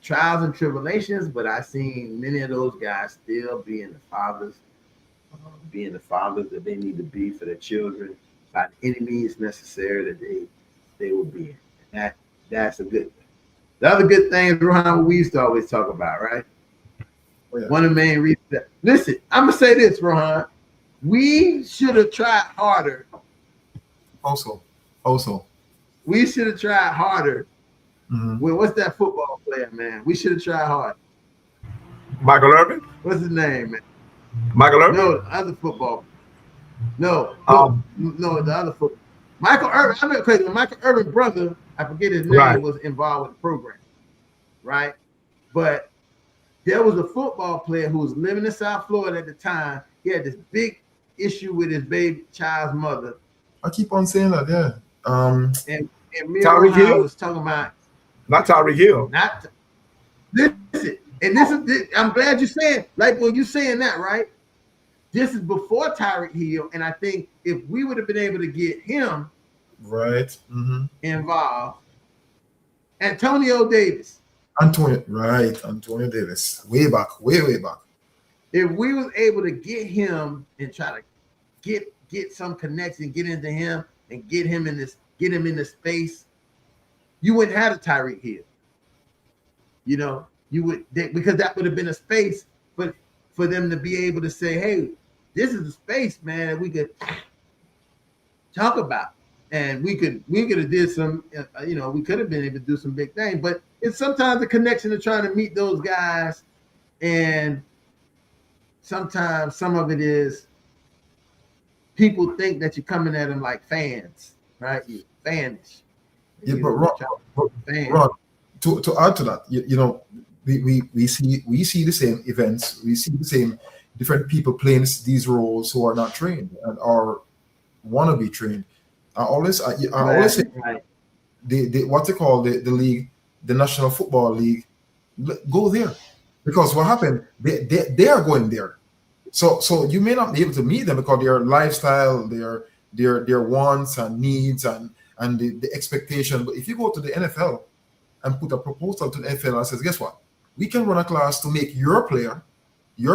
trials and tribulations, but I've seen many of those guys still being the fathers that they need to be for their children by any means necessary that they will be. That's a good thing. The other good thing is, Rohan, we used to always talk about, right? Oh, yeah. One of the main reasons that, listen, I'm gonna say this, Rohan, we should have tried harder. Also, we should have tried harder. Well, what's that football player, man? We should have tried harder. Michael Irvin? What's his name, man? Michael Irvin? No, the other football. No, the other football. Michael Irvin. I'm crazy. Michael Irvin's brother, I forget his name, was involved with the program, right? But there was a football player who was living in South Florida at the time. He had this big issue with his baby child's mother. I keep on saying that, yeah. And Tyreek Hill was talking about not Tyreek Hill. Listen, and this is. I'm glad you're saying, like, when you're saying that, right? This is before Tyreek Hill, and I think if we would have been able to get him involved, Antonio Davis. Antonio Davis, way back. If we was able to get him and try to get some connection, get into him and get him in this space, you wouldn't have a Tyreek Hill. You know, you would, because that would have been a space for them to be able to say, hey, this is a space, man, that we could talk about. And we could have did some, we could have been able to do some big things. But it's sometimes a connection of trying to meet those guys and sometimes some of it is people think that you're coming at them like fans, right? You fanish. Yeah, You but know, fan. Ron, to add to that, you know, we see the same events, we see the same different people playing these roles who are not trained and are want to be trained. I always say Right. the what they call the league, the National Football League, go there, because what happened, they are going there. So you may not be able to meet them because their lifestyle, their wants and needs and the expectation. But if you go to the NFL and put a proposal to the NFL and says, guess what? We can run a class to make your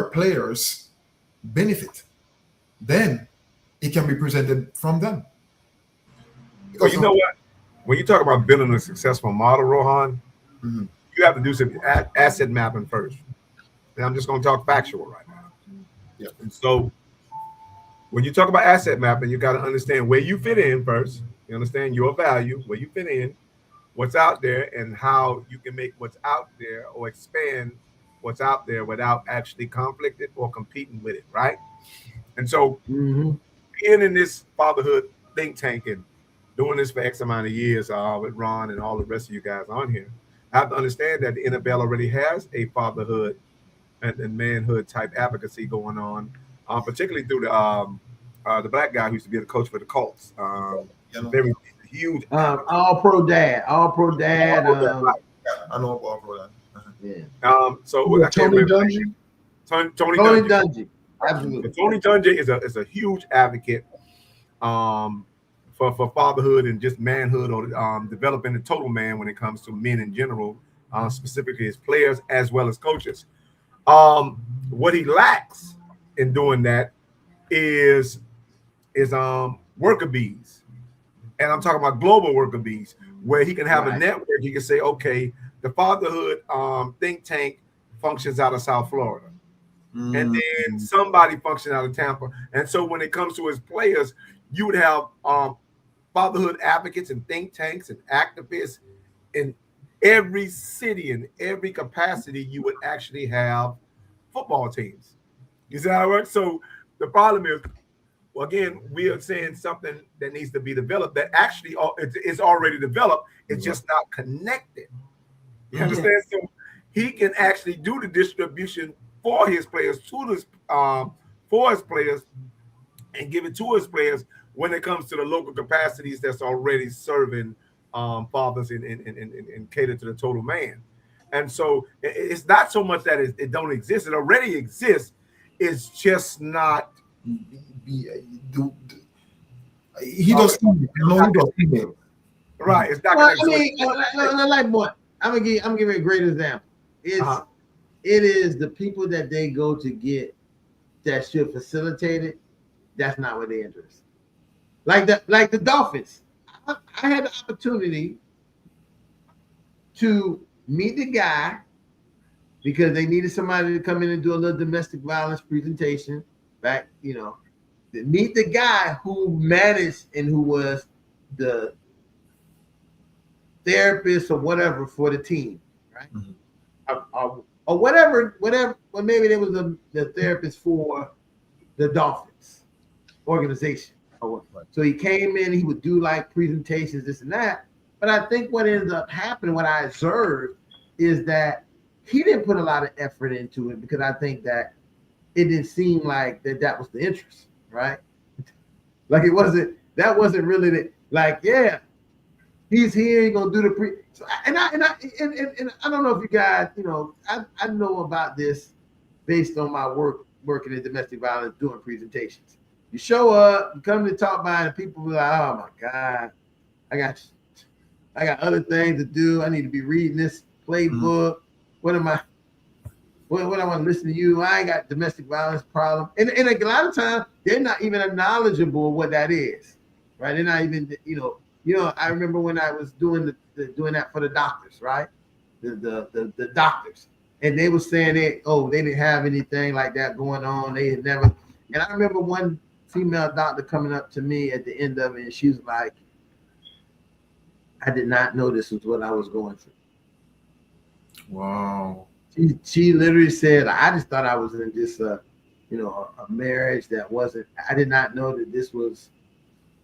players benefit. Then it can be presented from them. Well, you know what? When you talk about building a successful model, Rohan, Mhm. you have to do some asset mapping first. And I'm just going to talk factual right now. Yeah. And so when you talk about asset mapping, you got to understand where you fit in first. You understand your value, where you fit in, what's out there, and how you can make what's out there or expand what's out there without actually conflicting or competing with it, right? And so Mm-hmm. being in this fatherhood think tank and doing this for X amount of years with Ron and all the rest of you guys on here, I have to understand that the NFL already has a fatherhood and manhood type advocacy going on, particularly through the black guy who used to be the coach for the Colts. You know, Very huge. All pro dad. Right. I know about that. Yeah. So Yeah, I can't Tony remember. Dungy. Tony Tony Dungy. Dungy. Absolutely. But Tony Dungy is a huge advocate for fatherhood and just manhood, or developing the total man when it comes to men in general, specifically as players as well as coaches. What he lacks in doing that is worker bees, and I'm talking about global worker bees, where he can have a Right. network. He can say, okay, the fatherhood think tank functions out of South Florida, and then somebody functions out of Tampa. And so when it comes to his players, you would have fatherhood advocates and think tanks and activists in every city, in every capacity. You would actually have football teams. You see how it works? So the problem is, well, again, we are saying something that needs to be developed that actually is already developed. It's just not connected. You understand? So he can actually do the distribution for his players for his players, and give it to his players when it comes to the local capacities that's already serving fathers and cater to the total man. And so it's not so much that it don't exist. It already exists. It's just not. He does. You know, he does email. Right. It's not Well, connected. I mean, like what? I'm gonna give you a great example. It is the people that they go to get that should facilitate it. That's not what they're interested. Like the Dolphins. I had the opportunity to meet the guy because they needed somebody to come in and do a little domestic violence presentation. Back, meet the guy who managed and who was the therapist or whatever for the team, right? Or whatever. Well, maybe there was the therapist for the Dolphins organization. So he came in, he would do like presentations, this and that. But I think what ends up happening, what I observed, is that he didn't put a lot of effort into it because I think that it didn't seem like that was the interest, right? Like that wasn't really yeah, he's here, he's gonna do the so, and I don't know if you guys, I know about this based on my working in domestic violence, doing presentations. You show up, you come to talk about it, and people be like, oh my God, I got other things to do. I need to be reading this playbook. What am I want to listen to you? I ain't got domestic violence problem. And a lot of times they're not even knowledgeable of what that is. Right? They're not even, I remember when I was doing doing that for the doctors, right? The doctors. And they were saying they didn't have anything like that going on. They had never. And I remember one female doctor coming up to me at the end of it, and she was like, I did not know this was what I was going through. Wow. She literally said, I just thought I was in just a marriage that wasn't. I did not know that this was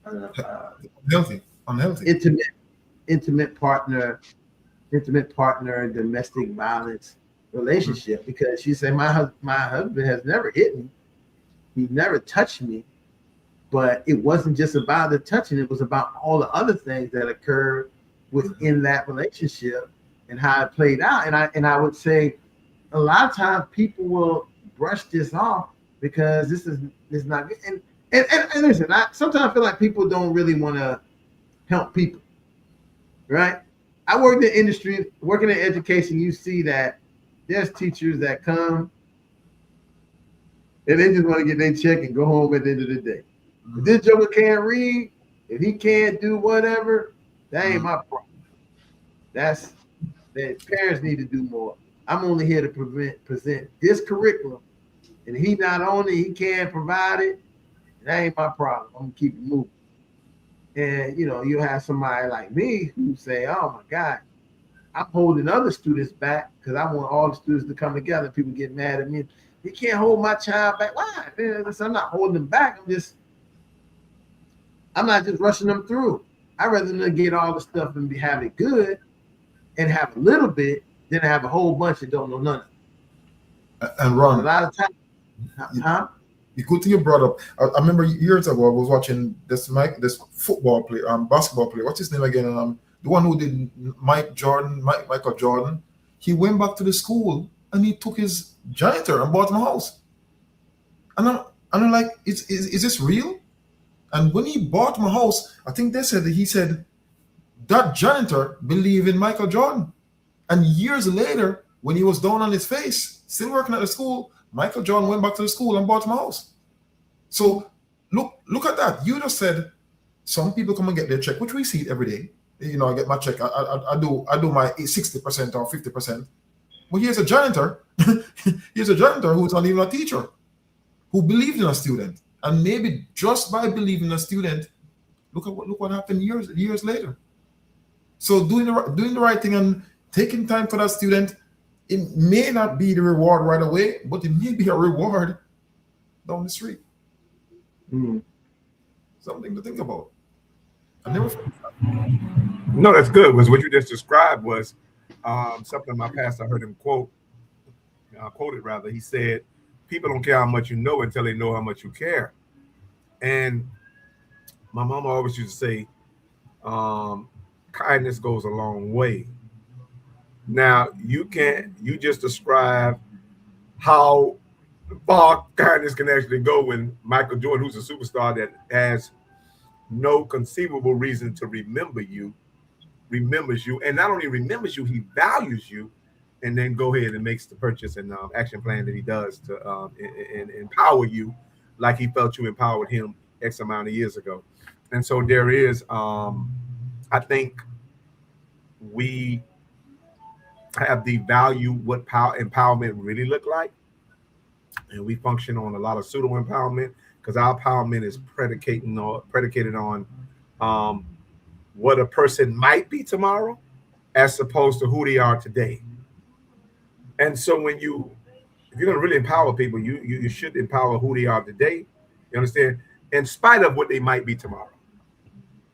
Unhealthy. intimate partner domestic violence relationship, because she said my husband has never hit me, he never touched me, but it wasn't just about the touching, it was about all the other things that occurred within that relationship and how it played out. And I would say a lot of times people will brush this off because this is not good. And listen, I sometimes feel like people don't really want to help people, right? I work in the industry, working in education. You see that there's teachers that come and they just want to get their check and go home at the end of the day. If this joker can't read, if he can't do whatever, that ain't my problem. That's that parents need to do more. I'm only here to present this curriculum, and he not only he can't provide it, that ain't my problem. I'm gonna keep it moving. And you have somebody like me who say, "Oh my God, I'm holding other students back because I want all the students to come together." People get mad at me. You can't hold my child back. Why? I'm not holding them back. I'm not just rushing them through. I'd rather than get all the stuff and have it good and have a little bit than have a whole bunch that don't know none of it. And Ron, a lot of times, the good thing you brought up. I remember years ago I was watching this football player, basketball player. What's his name again? The one who did Michael Jordan. He went back to the school and he took his janitor and bought him a house. And I'm like, is this real? And when he bought my house, I think he said that janitor believed in Michael Jordan. And years later, when he was down on his face, still working at the school, Michael Jordan went back to the school and bought him a house. So look at that. You just said some people come and get their check, which we see it every day. I get my check. I do my 60% or 50%. But here's a janitor. Here's a janitor who's not even a teacher, who believed in a student. And maybe just by believing in a student, look what happened years later. So doing the right thing and taking time for that student, it may not be the reward right away, but it may be a reward down the street. Mm-hmm. Something to think about. I never. No, that's good. Was what you just described was something my pastor heard him quoted rather. He said, "People don't care how much you know until they know how much you care." And my mama always used to say, kindness goes a long way. Now, you just describe how far kindness can actually go when Michael Jordan, who's a superstar that has no conceivable reason to remember you, remembers you, and not only remembers you, he values you, and then go ahead and makes the purchase and action plan that he does to empower you like he felt you empowered him X amount of years ago. And so there is, I think we have the value what empowerment really look like. And we function on a lot of pseudo empowerment because our empowerment is predicated on what a person might be tomorrow as opposed to who they are today. And so if you're going to really empower people, you should empower who they are today. You understand? In spite of what they might be tomorrow.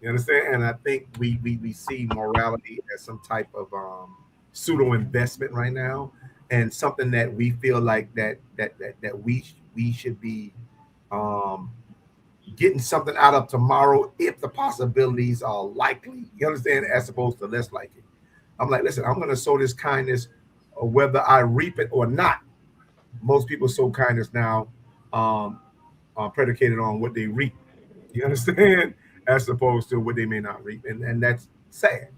You understand? And I think we see morality as some type of pseudo investment right now, and something that we feel like that we should be getting something out of tomorrow if the possibilities are likely. You understand? As opposed to less likely. I'm like, listen, I'm going to sow this kindness whether I reap it or not. Most people sow kindness now predicated on what they reap. You understand? As opposed to what they may not reap. And that's sad.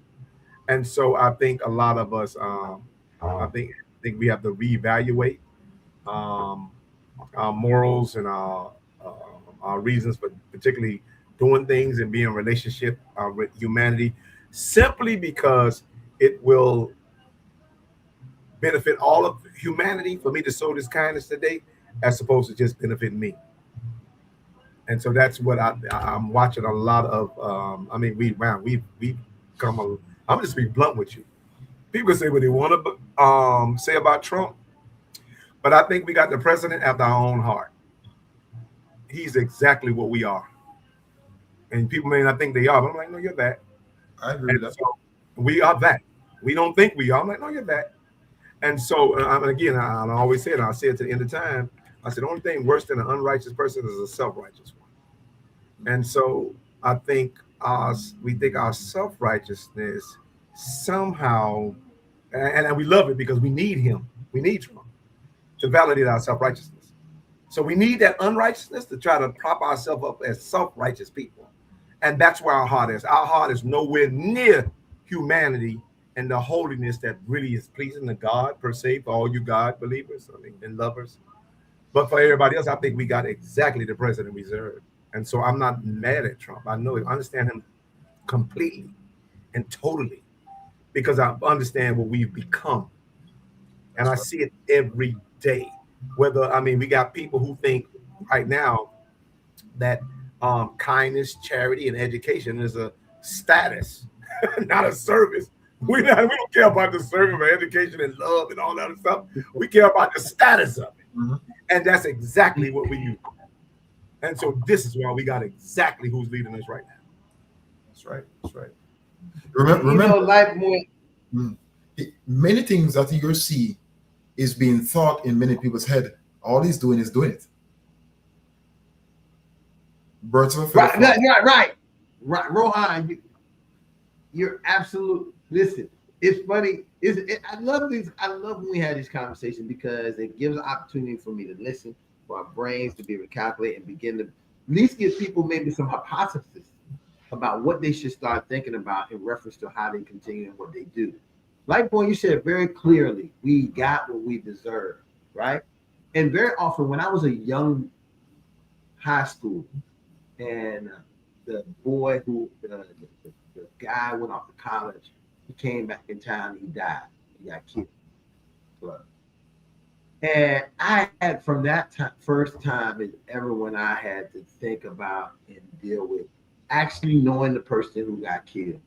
And so I think a lot of us, I think we have to reevaluate our morals and our reasons for particularly doing things and being in relationship with humanity, simply because it will benefit all of humanity for me to sow this kindness today, as opposed to just benefit me. And so that's what I'm watching a lot of. We've come. I'm just be blunt with you. People say what they want to say about Trump, but I think we got the president after our own heart. he's exactly what we are. And people may not think they are, but I'm like, no, you're that. I agree with And that. so we are that. We don't think we are. I'm like, no, you're that. And so, again, I always say it, and I'll say it to the end of time. I said, the only thing worse than an unrighteous person is a self-righteous one. And so I think we think our self-righteousness somehow, and we love it because we need him. We need Trump to validate our self-righteousness. So we need that unrighteousness to try to prop ourselves up as self-righteous people. And that's where our heart is. Our heart is nowhere near humanity and the holiness that really is pleasing to God per se, for all you God believers, and lovers. But for everybody else, I think we got exactly the president we deserve. And so I'm not mad at Trump. I understand him completely and totally, because I understand what we've become. And I see it every day. We got people who think right now that kindness, charity, and education is a status, not a service. We don't care about the service of education and love and all that other stuff. We care about the status of it. Mhm. And that's exactly what we use. And so this is why we got exactly who's leading us right now. That's right. That's right. You Remember, know, life more. many things that you see is being thought in many people's head. All he's doing is doing it. Birds of a feather flock. Right. Rohan, you're absolute. Listen, it's funny. I love these. I love when we have these conversations because it gives an opportunity for me to listen, for our brains to be able to calculate and begin to at least give people maybe some hypothesis about what they should start thinking about in reference to how they continue and what they do. Like boy, you said very clearly, we got what we deserve, right? And very often when I was a young high school and the boy who the guy went off to college, he came back in town, he died, he got killed. And I had from that first time is ever when I had to think about and deal with actually knowing the person who got killed,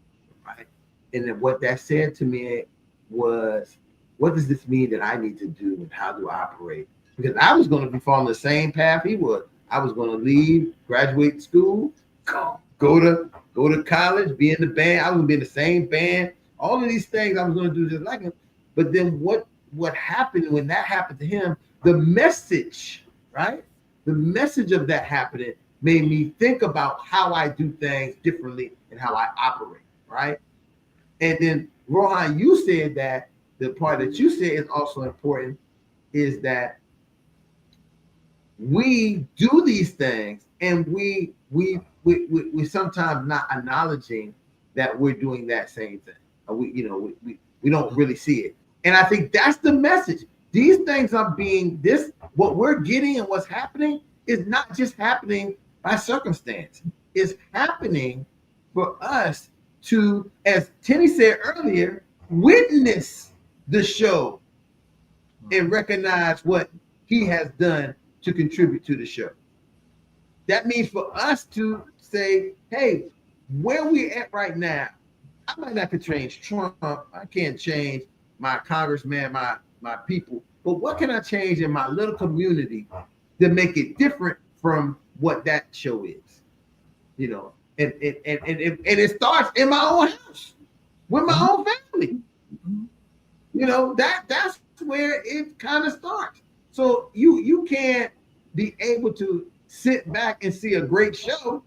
right? And then what that said to me was, what does this mean that I need to do and how do I operate? Because I was going to be following the same path he was. I was going to leave, graduate school, go to college, be in the band. I was going to be in the same band. All of these things I was going to do just like him. But then what happened when that happened to him, the message, right? The message of that happening made me think about how I do things differently and how I operate, right? And then, Rohan, you said that the part that you said is also important is that we do these things and we sometimes not acknowledging that we're doing that same thing. We don't really see it. And I think that's the message. These things are what we're getting and what's happening is not just happening by circumstance. It's happening for us to, as Tenny said earlier, witness the show and recognize what he has done to contribute to the show. That means for us to say, hey, where we at right now, I might not could change Trump. I can't change my congressman, my people. But what can I change in my little community to make it different from what that show is? And it starts in my own house with my own family. That's where it kind of starts. So you can't be able to sit back and see a great show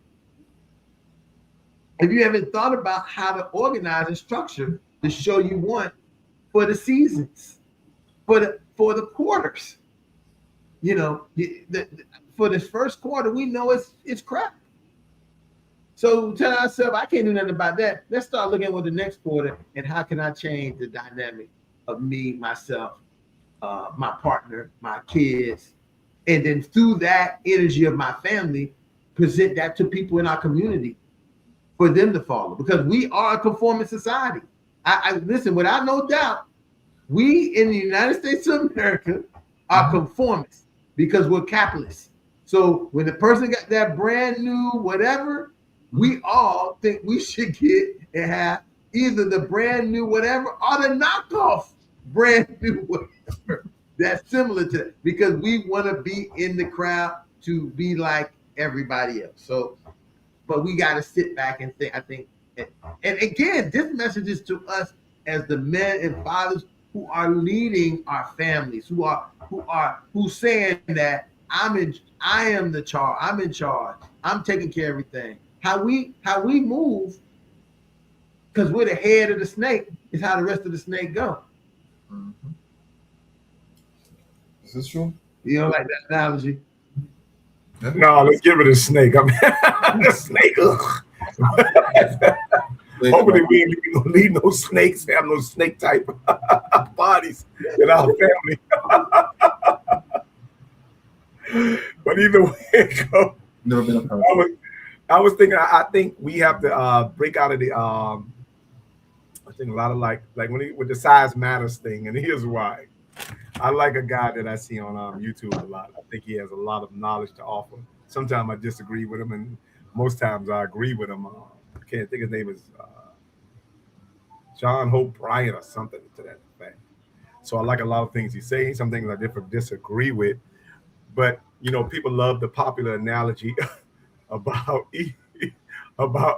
if you haven't thought about how to organize and structure the show you want for the seasons, for the quarters. For this first quarter, we know it's crap. So tell ourselves, I can't do nothing about that. Let's start looking at what the next quarter and how can I change the dynamic of me, myself, my partner, my kids, and then through that energy of my family, present that to people in our community for them to follow, because we are a conforming society. I listen, without no doubt, we in the United States of America are conformists because we're capitalists. So when the person got that brand new whatever, we all think we should get and have either the brand new whatever or the knockoff brand new whatever that's similar to that, because we want to be in the crowd to be like everybody else. So, but we got to sit back and think. I think, and again, this message is to us as the men and fathers who are leading our families, who's saying that I am the charge. I'm in charge. I'm taking care of everything. How we move, because we're the head of the snake, is how the rest of the snake go. Mm-hmm. Is this true? You don't like that analogy? Yeah. No, let's get rid of the snake. I mean, the snake. Hopefully, we ain't gonna need no snakes. Have no snake type bodies in our family. But either way it goes, Never been a parent. I was thinking. I think we have to break out of the. I think a lot of like with the size matters thing, and here's why. I like a guy that I see on YouTube a lot. I think he has a lot of knowledge to offer. Sometimes I disagree with him, and most times I agree with him. I can't think his name is John Hope Bryant or something to that effect. So I like a lot of things he's saying. Some things I disagree with. But people love the popular analogy about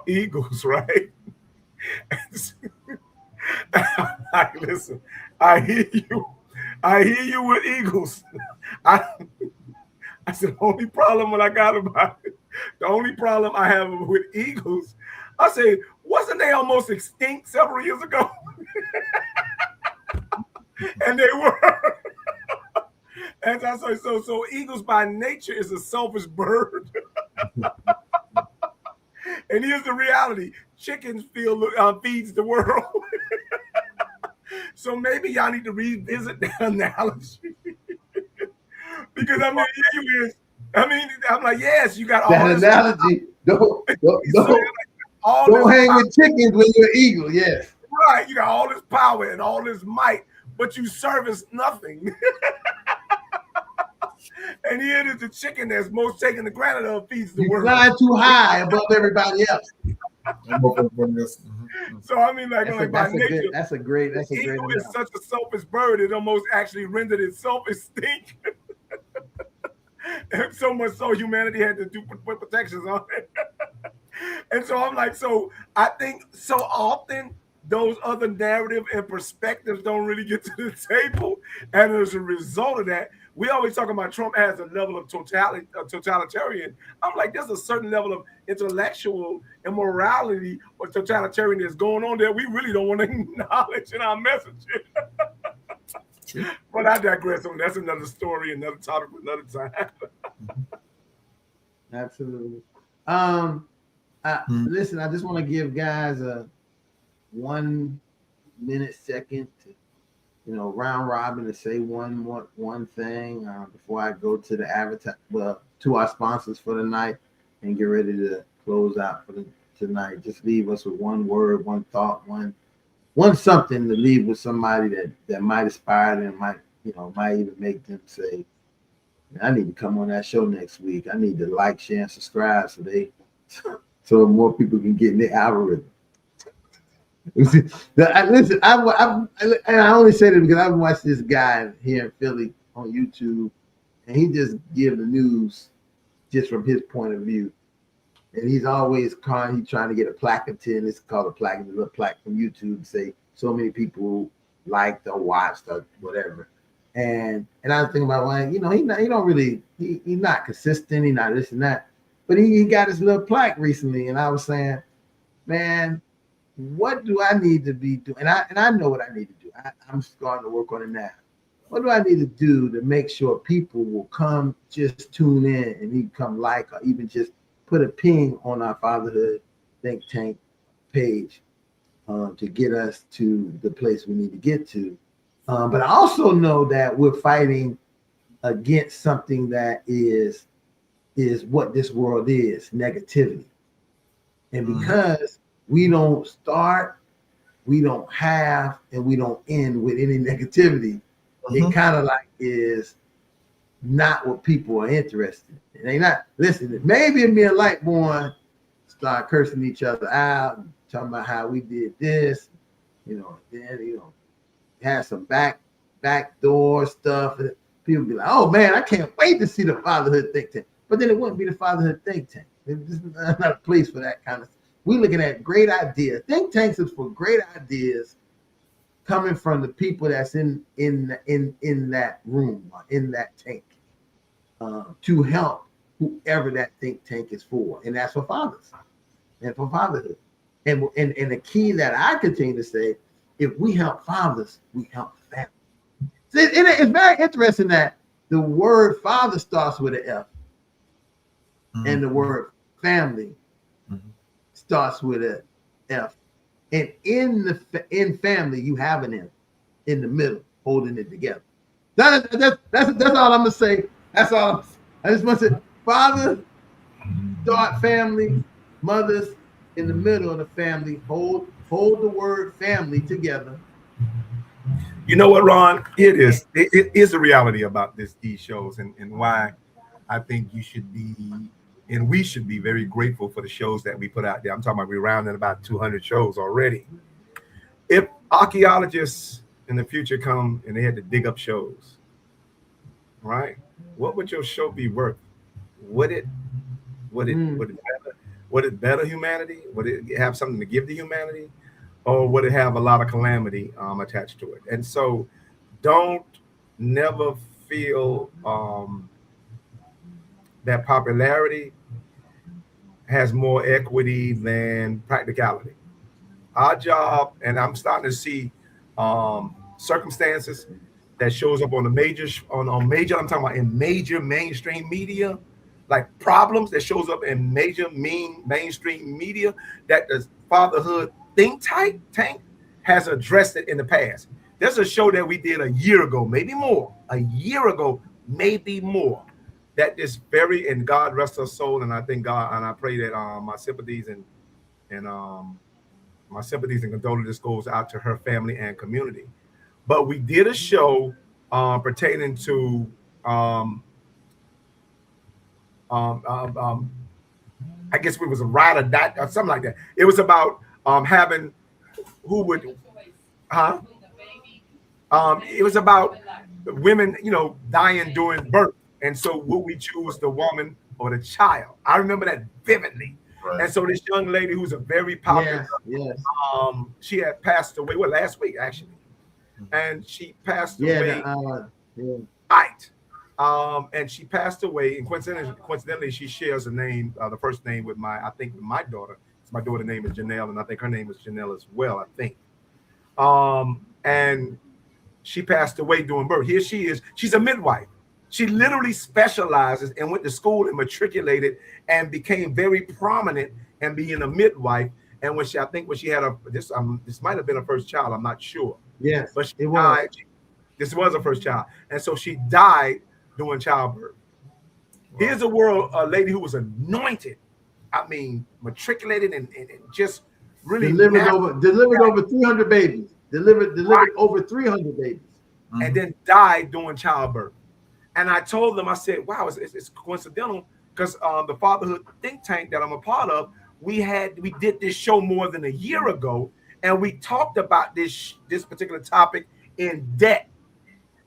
eagles, right? Like, listen, I hear you with eagles. I said the only problem the only problem I have with eagles, I say, wasn't they almost extinct several years ago? And they were. And I say, so eagles by nature is a selfish bird. And here's the reality: chickens feeds the world. So maybe y'all need to revisit the analogy. Because I'm like, yes, you got all that this analogy. Don't hang with chickens when you're an eagle. Yes, right. You got all this power and all this might, but you service nothing. And here it is, the chicken that's most taken the granted of feeds the world. Flying too high above everybody else. So I mean, by nature, that's a great. Eagle is such a selfish bird; it almost actually rendered itself extinct. And so much so, humanity had to put protections on it. And so I'm like, so I think so often those other narrative and perspectives don't really get to the table, and as a result of that, we always talk about Trump as a level of totalitarian. I'm like, there's a certain level of intellectual immorality or totalitarian that's going on there we really don't want to acknowledge in our messaging. But I digress on that. That's another story, another topic for another time. Absolutely. Listen, I just want to give guys a 1 minute, second to round robin to say one thing before I go to the to our sponsors for the night and get ready to close out for tonight. Just leave us with one word, one thought, one something to leave with somebody that might inspire them, might even make them say, I need to come on that show next week. I need to like, share, and subscribe so more people can get in the algorithm. Listen, I only say that because I've watched this guy here in Philly on YouTube, and he just gives the news just from his point of view. And he's always trying to get a plaque attend. It's called a plaque, a little plaque from YouTube to say so many people liked or watched or whatever. And I was thinking about, well, he's not consistent, he's not this and that. But he got his little plaque recently, and I was saying, man, what do I need to be doing? And I know what I need to do. I'm starting to work on it now. What do I need to do to make sure people will come just tune in and even come like or even just put a ping on our Fatherhood Think Tank page to get us to the place we need to get to. But I also know that we're fighting against something that is what this world is, negativity. And because we don't start, we don't have, and we don't end with any negativity, it kind of like is not what people are interested in. They not listening. Maybe me and Lightborn start cursing each other out and talking about how we did this, then had some backdoor stuff. And people be like, oh man, I can't wait to see the Fatherhood Think Tank. but then it wouldn't be the Fatherhood Think Tank. It's not a place for that kind of stuff. We're looking at great ideas. Think tanks is for great ideas coming from the people that's in that room, in that tank, to help whoever that think tank is for, and that's for fathers and for fatherhood. And the key that I continue to say, if we help fathers, we help families. It's very interesting that the word father starts with an F, and the word family starts with an F. And in family, you have an M in the middle, holding it together. That's all I'm gonna say. That's all. I just want to say, father, start family, mothers in the middle of the family, hold the word family together. You know what, Ron? It is the reality about these shows, and why I think you should be, and we should be very grateful for the shows that we put out there. I'm talking about we're rounding about 200 shows already. If archaeologists in the future come and they had to dig up shows, right? What would your show be worth? Would it better humanity? Would it have something to give to humanity? Or would it have a lot of calamity attached to it? And so don't never feel that popularity has more equity than practicality. Our job, and I'm starting to see circumstances that shows up on the major, I'm talking about in major mainstream media, like problems that shows up in major mainstream media that the Fatherhood Think Tank has addressed it in the past. There's a show that we did a year ago, maybe more, that is very, and God rest her soul, and I thank God, and I pray that my sympathies and condolences goes out to her family and community. But we did a show pertaining to I guess it was a ride or die or something like that. It was about having it was about women, dying during birth. And so would we choose the woman or the child? I remember that vividly. Right. And so this young lady who's a very popular, she had passed away, last week actually. And she passed away. Right. And she passed away, and coincidentally, she shares a name, the first name with my daughter. My daughter's name is Janelle, and I think her name is Janelle as well, I think. And she passed away during birth. Here she is. She's a midwife. She literally specializes and went to school and matriculated and became very prominent and being a midwife. And when she had this might have been her first child, I'm not sure. Yes, but she died. This was her first child, and so she died during childbirth. Wow. Here's a lady who was anointed. I mean, matriculated and just really delivered over 300 babies. Delivered over 300 babies, and then died during childbirth. And I told them, I said, "Wow, it's coincidental because the Fatherhood Think Tank that I'm a part of, we did this show more than a year ago, and we talked about this particular topic in depth,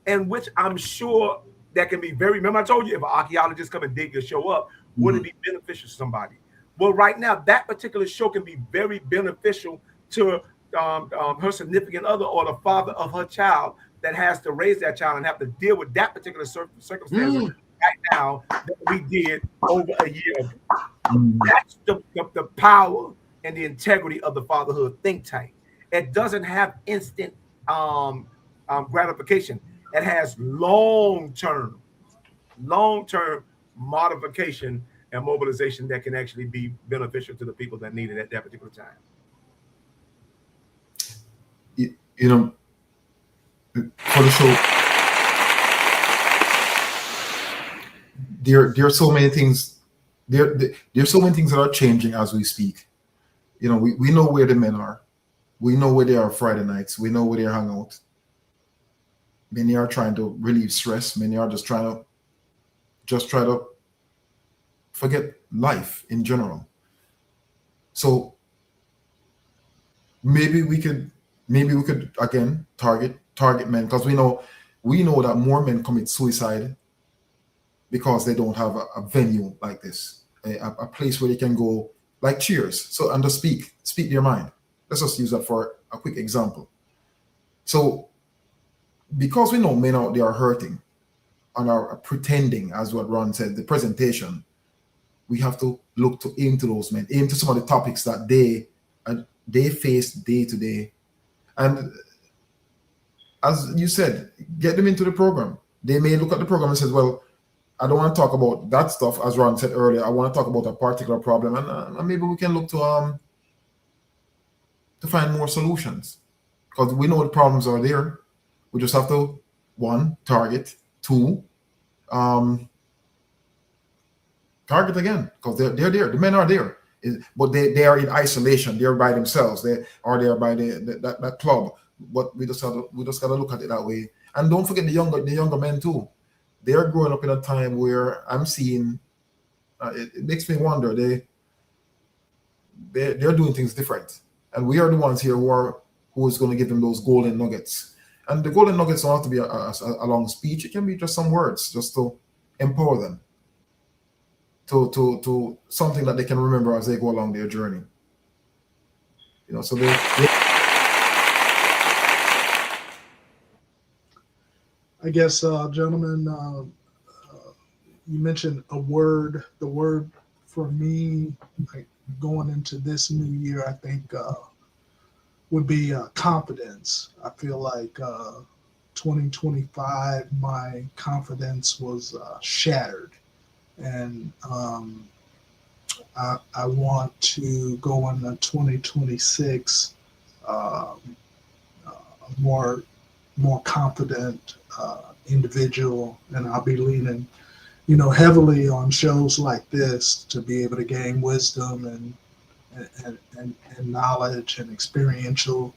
and which I'm sure that can be very. Remember, I told you if an archaeologist come and dig your show up, would it be beneficial to somebody? Well, right now, that particular show can be very beneficial to her significant other or the father of her child that has to raise that child and have to deal with that particular circumstance right now that we did over a year ago. That's the power and the integrity of the Fatherhood Think Tank. It doesn't have instant gratification. It has long-term modification and mobilization that can actually be beneficial to the people that need it at that particular time. For the show, there are so many things. There's so many things that are changing as we speak. We know where the men are. We know where they are Friday nights. We know where they hang out. Many are trying to relieve stress. Many are just trying to forget life in general. So maybe we could again target men, because we know that more men commit suicide because they don't have a venue like this, a place where they can go, like Cheers. So, and just speak their mind. Let's just use that for a quick example. So, because we know men out there are hurting and are pretending, as what Ron said, the presentation, we have to look to aim to those men, aim to some of the topics that they face day to day. And as you said, get them into the program. They may look at the program and say, well, I don't want to talk about that stuff, as Ron said earlier. I want to talk about a particular problem, and maybe we can look to find more solutions, because we know the problems are there. We just have to, one, target, two, target again, because they're there. The men are there, but they are in isolation. They're by themselves. They are there by that club. But we just gotta look at it that way. And don't forget the younger men too. They're growing up in a time where I'm seeing. It makes me wonder. They're doing things different, and we are the ones here who is going to give them those golden nuggets. And the golden nuggets don't have to be a long speech. It can be just some words, just to empower them to something that they can remember as they go along their journey. So they I guess, gentlemen, you mentioned a word. The word for me, like, going into this new year, I think would be confidence. I feel like 2025, my confidence was shattered. And I want to go into 2026 a more confident individual, and I'll be leaning, heavily on shows like this to be able to gain wisdom and knowledge and experiential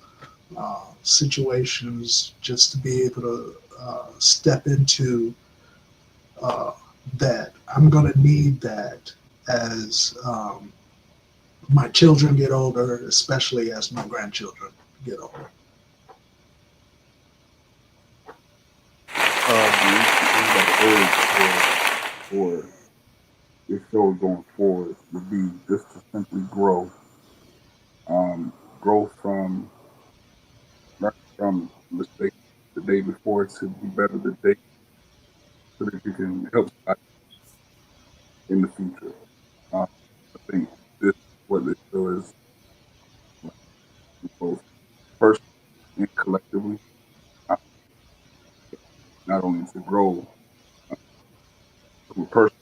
situations, just to be able to step into that. I'm going to need that as my children get older, especially as my grandchildren get older. For this show going forward would be just to simply grow. Grow from mistakes the day before to be better the day, so that you can help somebody in the future. I think this is what this show is, both personally and collectively, not only to grow from a person,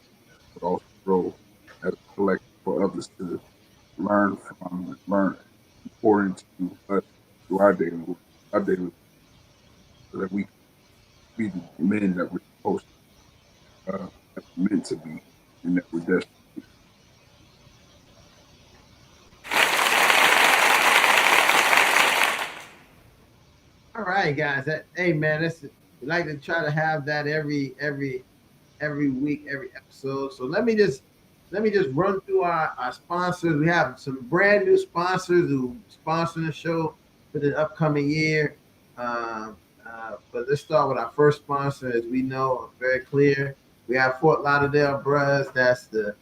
but also grow as a collective for others to learn from, pour into us through our daily, so that we can be the men that we're supposed to, that we're meant to be, and that we're destined. All right, guys. Hey, man, we like to try to have that every week, every episode. So let me just run through our sponsors. We have some brand new sponsors who sponsor the show for the upcoming year. But let's start with our first sponsor. As we know, very clear, we have Fort Lauderdale Brothers. That's the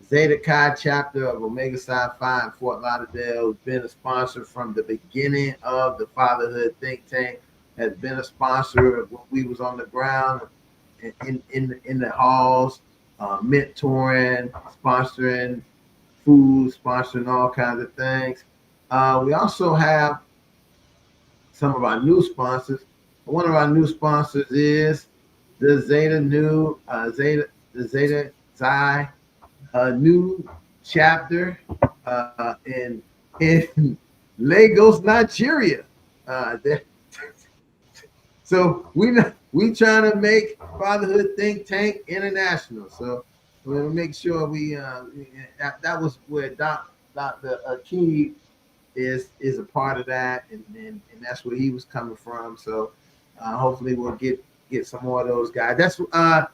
Zeta Chi chapter of Omega Psi Phi in Fort Lauderdale. Has been a sponsor from the beginning of the Fatherhood Think Tank. Has been a sponsor when we was on the ground in the halls, mentoring, sponsoring food, sponsoring all kinds of things. We also have some of our new sponsors. One of our new sponsors is the Zeta Xi new chapter in Lagos, Nigeria. So we trying to make Fatherhood Think Tank international. So we'll make sure that was where Dr. Akeem is a part of that, and that's where he was coming from. So hopefully we'll get some more of those guys. That's when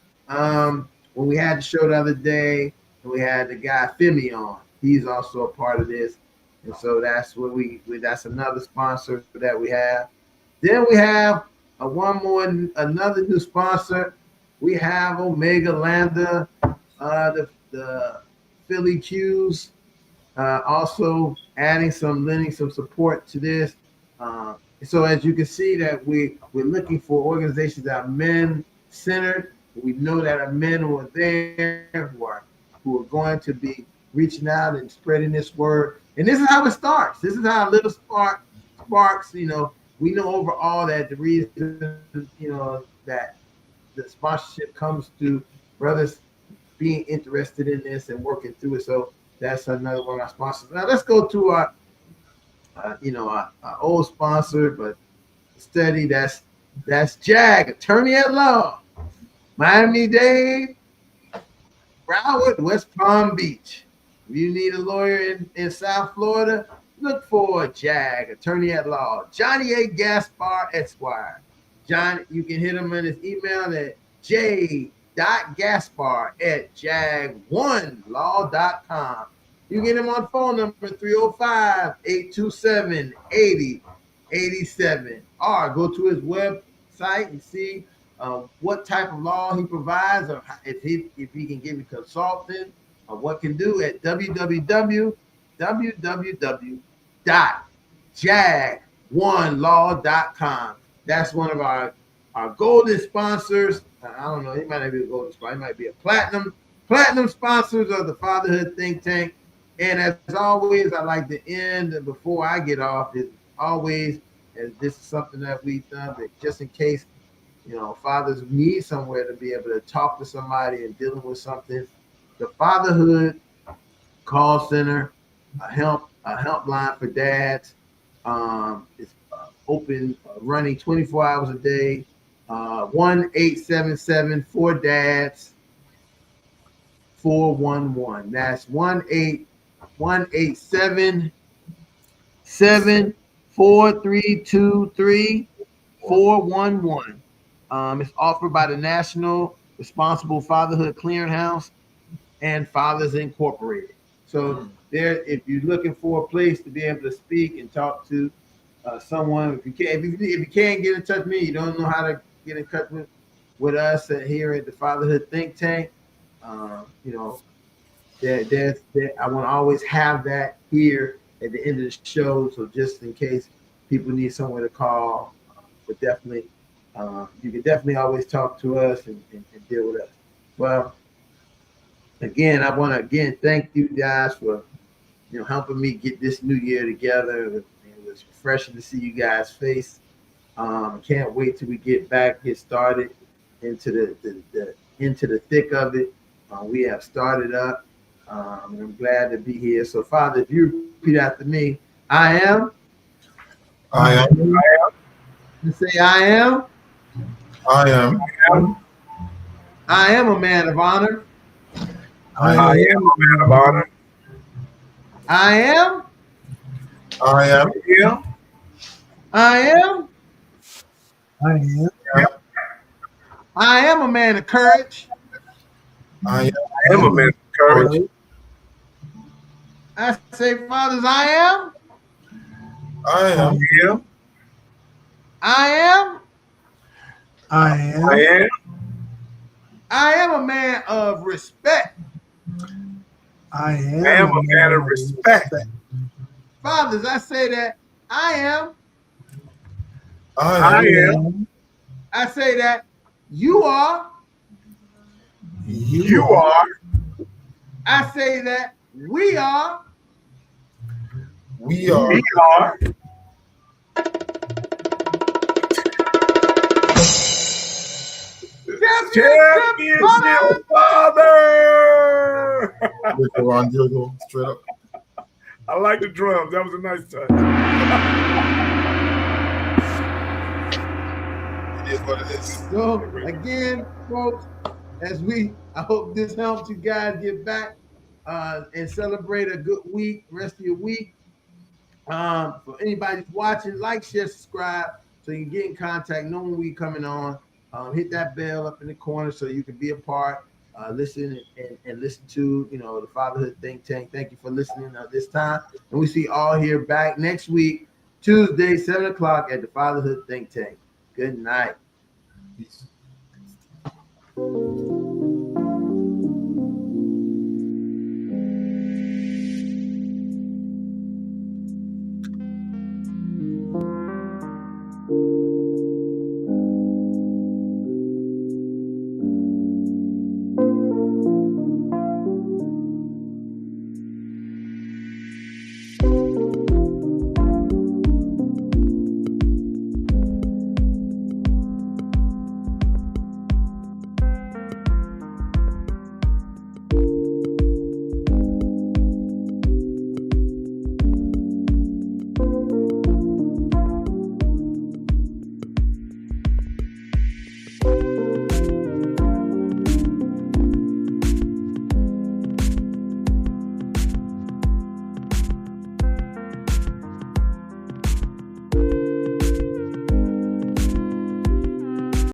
we had the show the other day, and we had the guy Femi on. He's also a part of this, and so that's what that's another sponsor that we have. Then we have another new sponsor, we have Omega Lambda, the Philly Qs, also adding lending some support to this. So as you can see that we're looking for organizations that are men centered. We know that are men who are there, who are going to be reaching out and spreading this word. And this is how it starts. This is how a little sparks. We know overall that the reason, that the sponsorship comes through brothers being interested in this and working through it. So that's another one of our sponsors. Now let's go to our old sponsor, but steady. That's JAG, attorney at law, Miami-Dade, Broward, West Palm Beach. If you need a lawyer in South Florida, look for JAG, attorney at law, Johnny A. Gaspar Esquire. John, you can hit him in his email at j.gaspar@jag1law.com. You get him on phone number 305-827-8087, or go to his website and see what type of law he provides, or if he can give you consulting, or what can do at www.jag1law.com. That's one of our golden sponsors. I don't know, he might not be a golden sponsor, he might be a platinum sponsors of the Fatherhood Think Tank. And as always, I like to end before I get off, is always, and this is something that we've done, but just in case, fathers need somewhere to be able to talk to somebody and dealing with something, the Fatherhood Call Center, a helpline for dads, is open, running 24 hours a day. 1-877-4DADS-411. That's 1-877-432-3411. It's offered by the National Responsible Fatherhood Clearinghouse and Fathers Incorporated. So there, if you're looking for a place to be able to speak and talk to someone, if you can't get in touch with me, you don't know how to get in touch with us here at the Fatherhood Think Tank. I want to always have that here at the end of the show. So just in case people need somewhere to call, but definitely, you can definitely always talk to us and deal with us. Well, again, I want to thank you guys for helping me get this new year together. It was refreshing to see you guys' face. Can't wait till we get started into the thick of it. We have started up. And I'm glad to be here. So, Father, if you repeat after me, I am. You say, I am. I am a man of honor. I am a man of honor. I am. I am. I am. I am a man of courage. I am a man of courage. I say, fathers, I am. I am. I am. I am. I am. I am a man of respect. I am a man of respect. Fathers, I say that I am. I am. I say that you are. You are. I say that we are. We are. We are. Championship father. Straight up. I like the drums. That was a nice touch. It is what it is. So again, folks, I hope this helps you guys get back and celebrate a good week, rest of your week. For anybody watching, like, share, subscribe, so you can get in contact, know when we coming on. Hit that bell up in the corner so you can be a part, listen and listen to the Fatherhood Think Tank. Thank you for listening this time, and we see all here back next week, Tuesday, 7:00 at the Fatherhood Think Tank. Good night. Peace.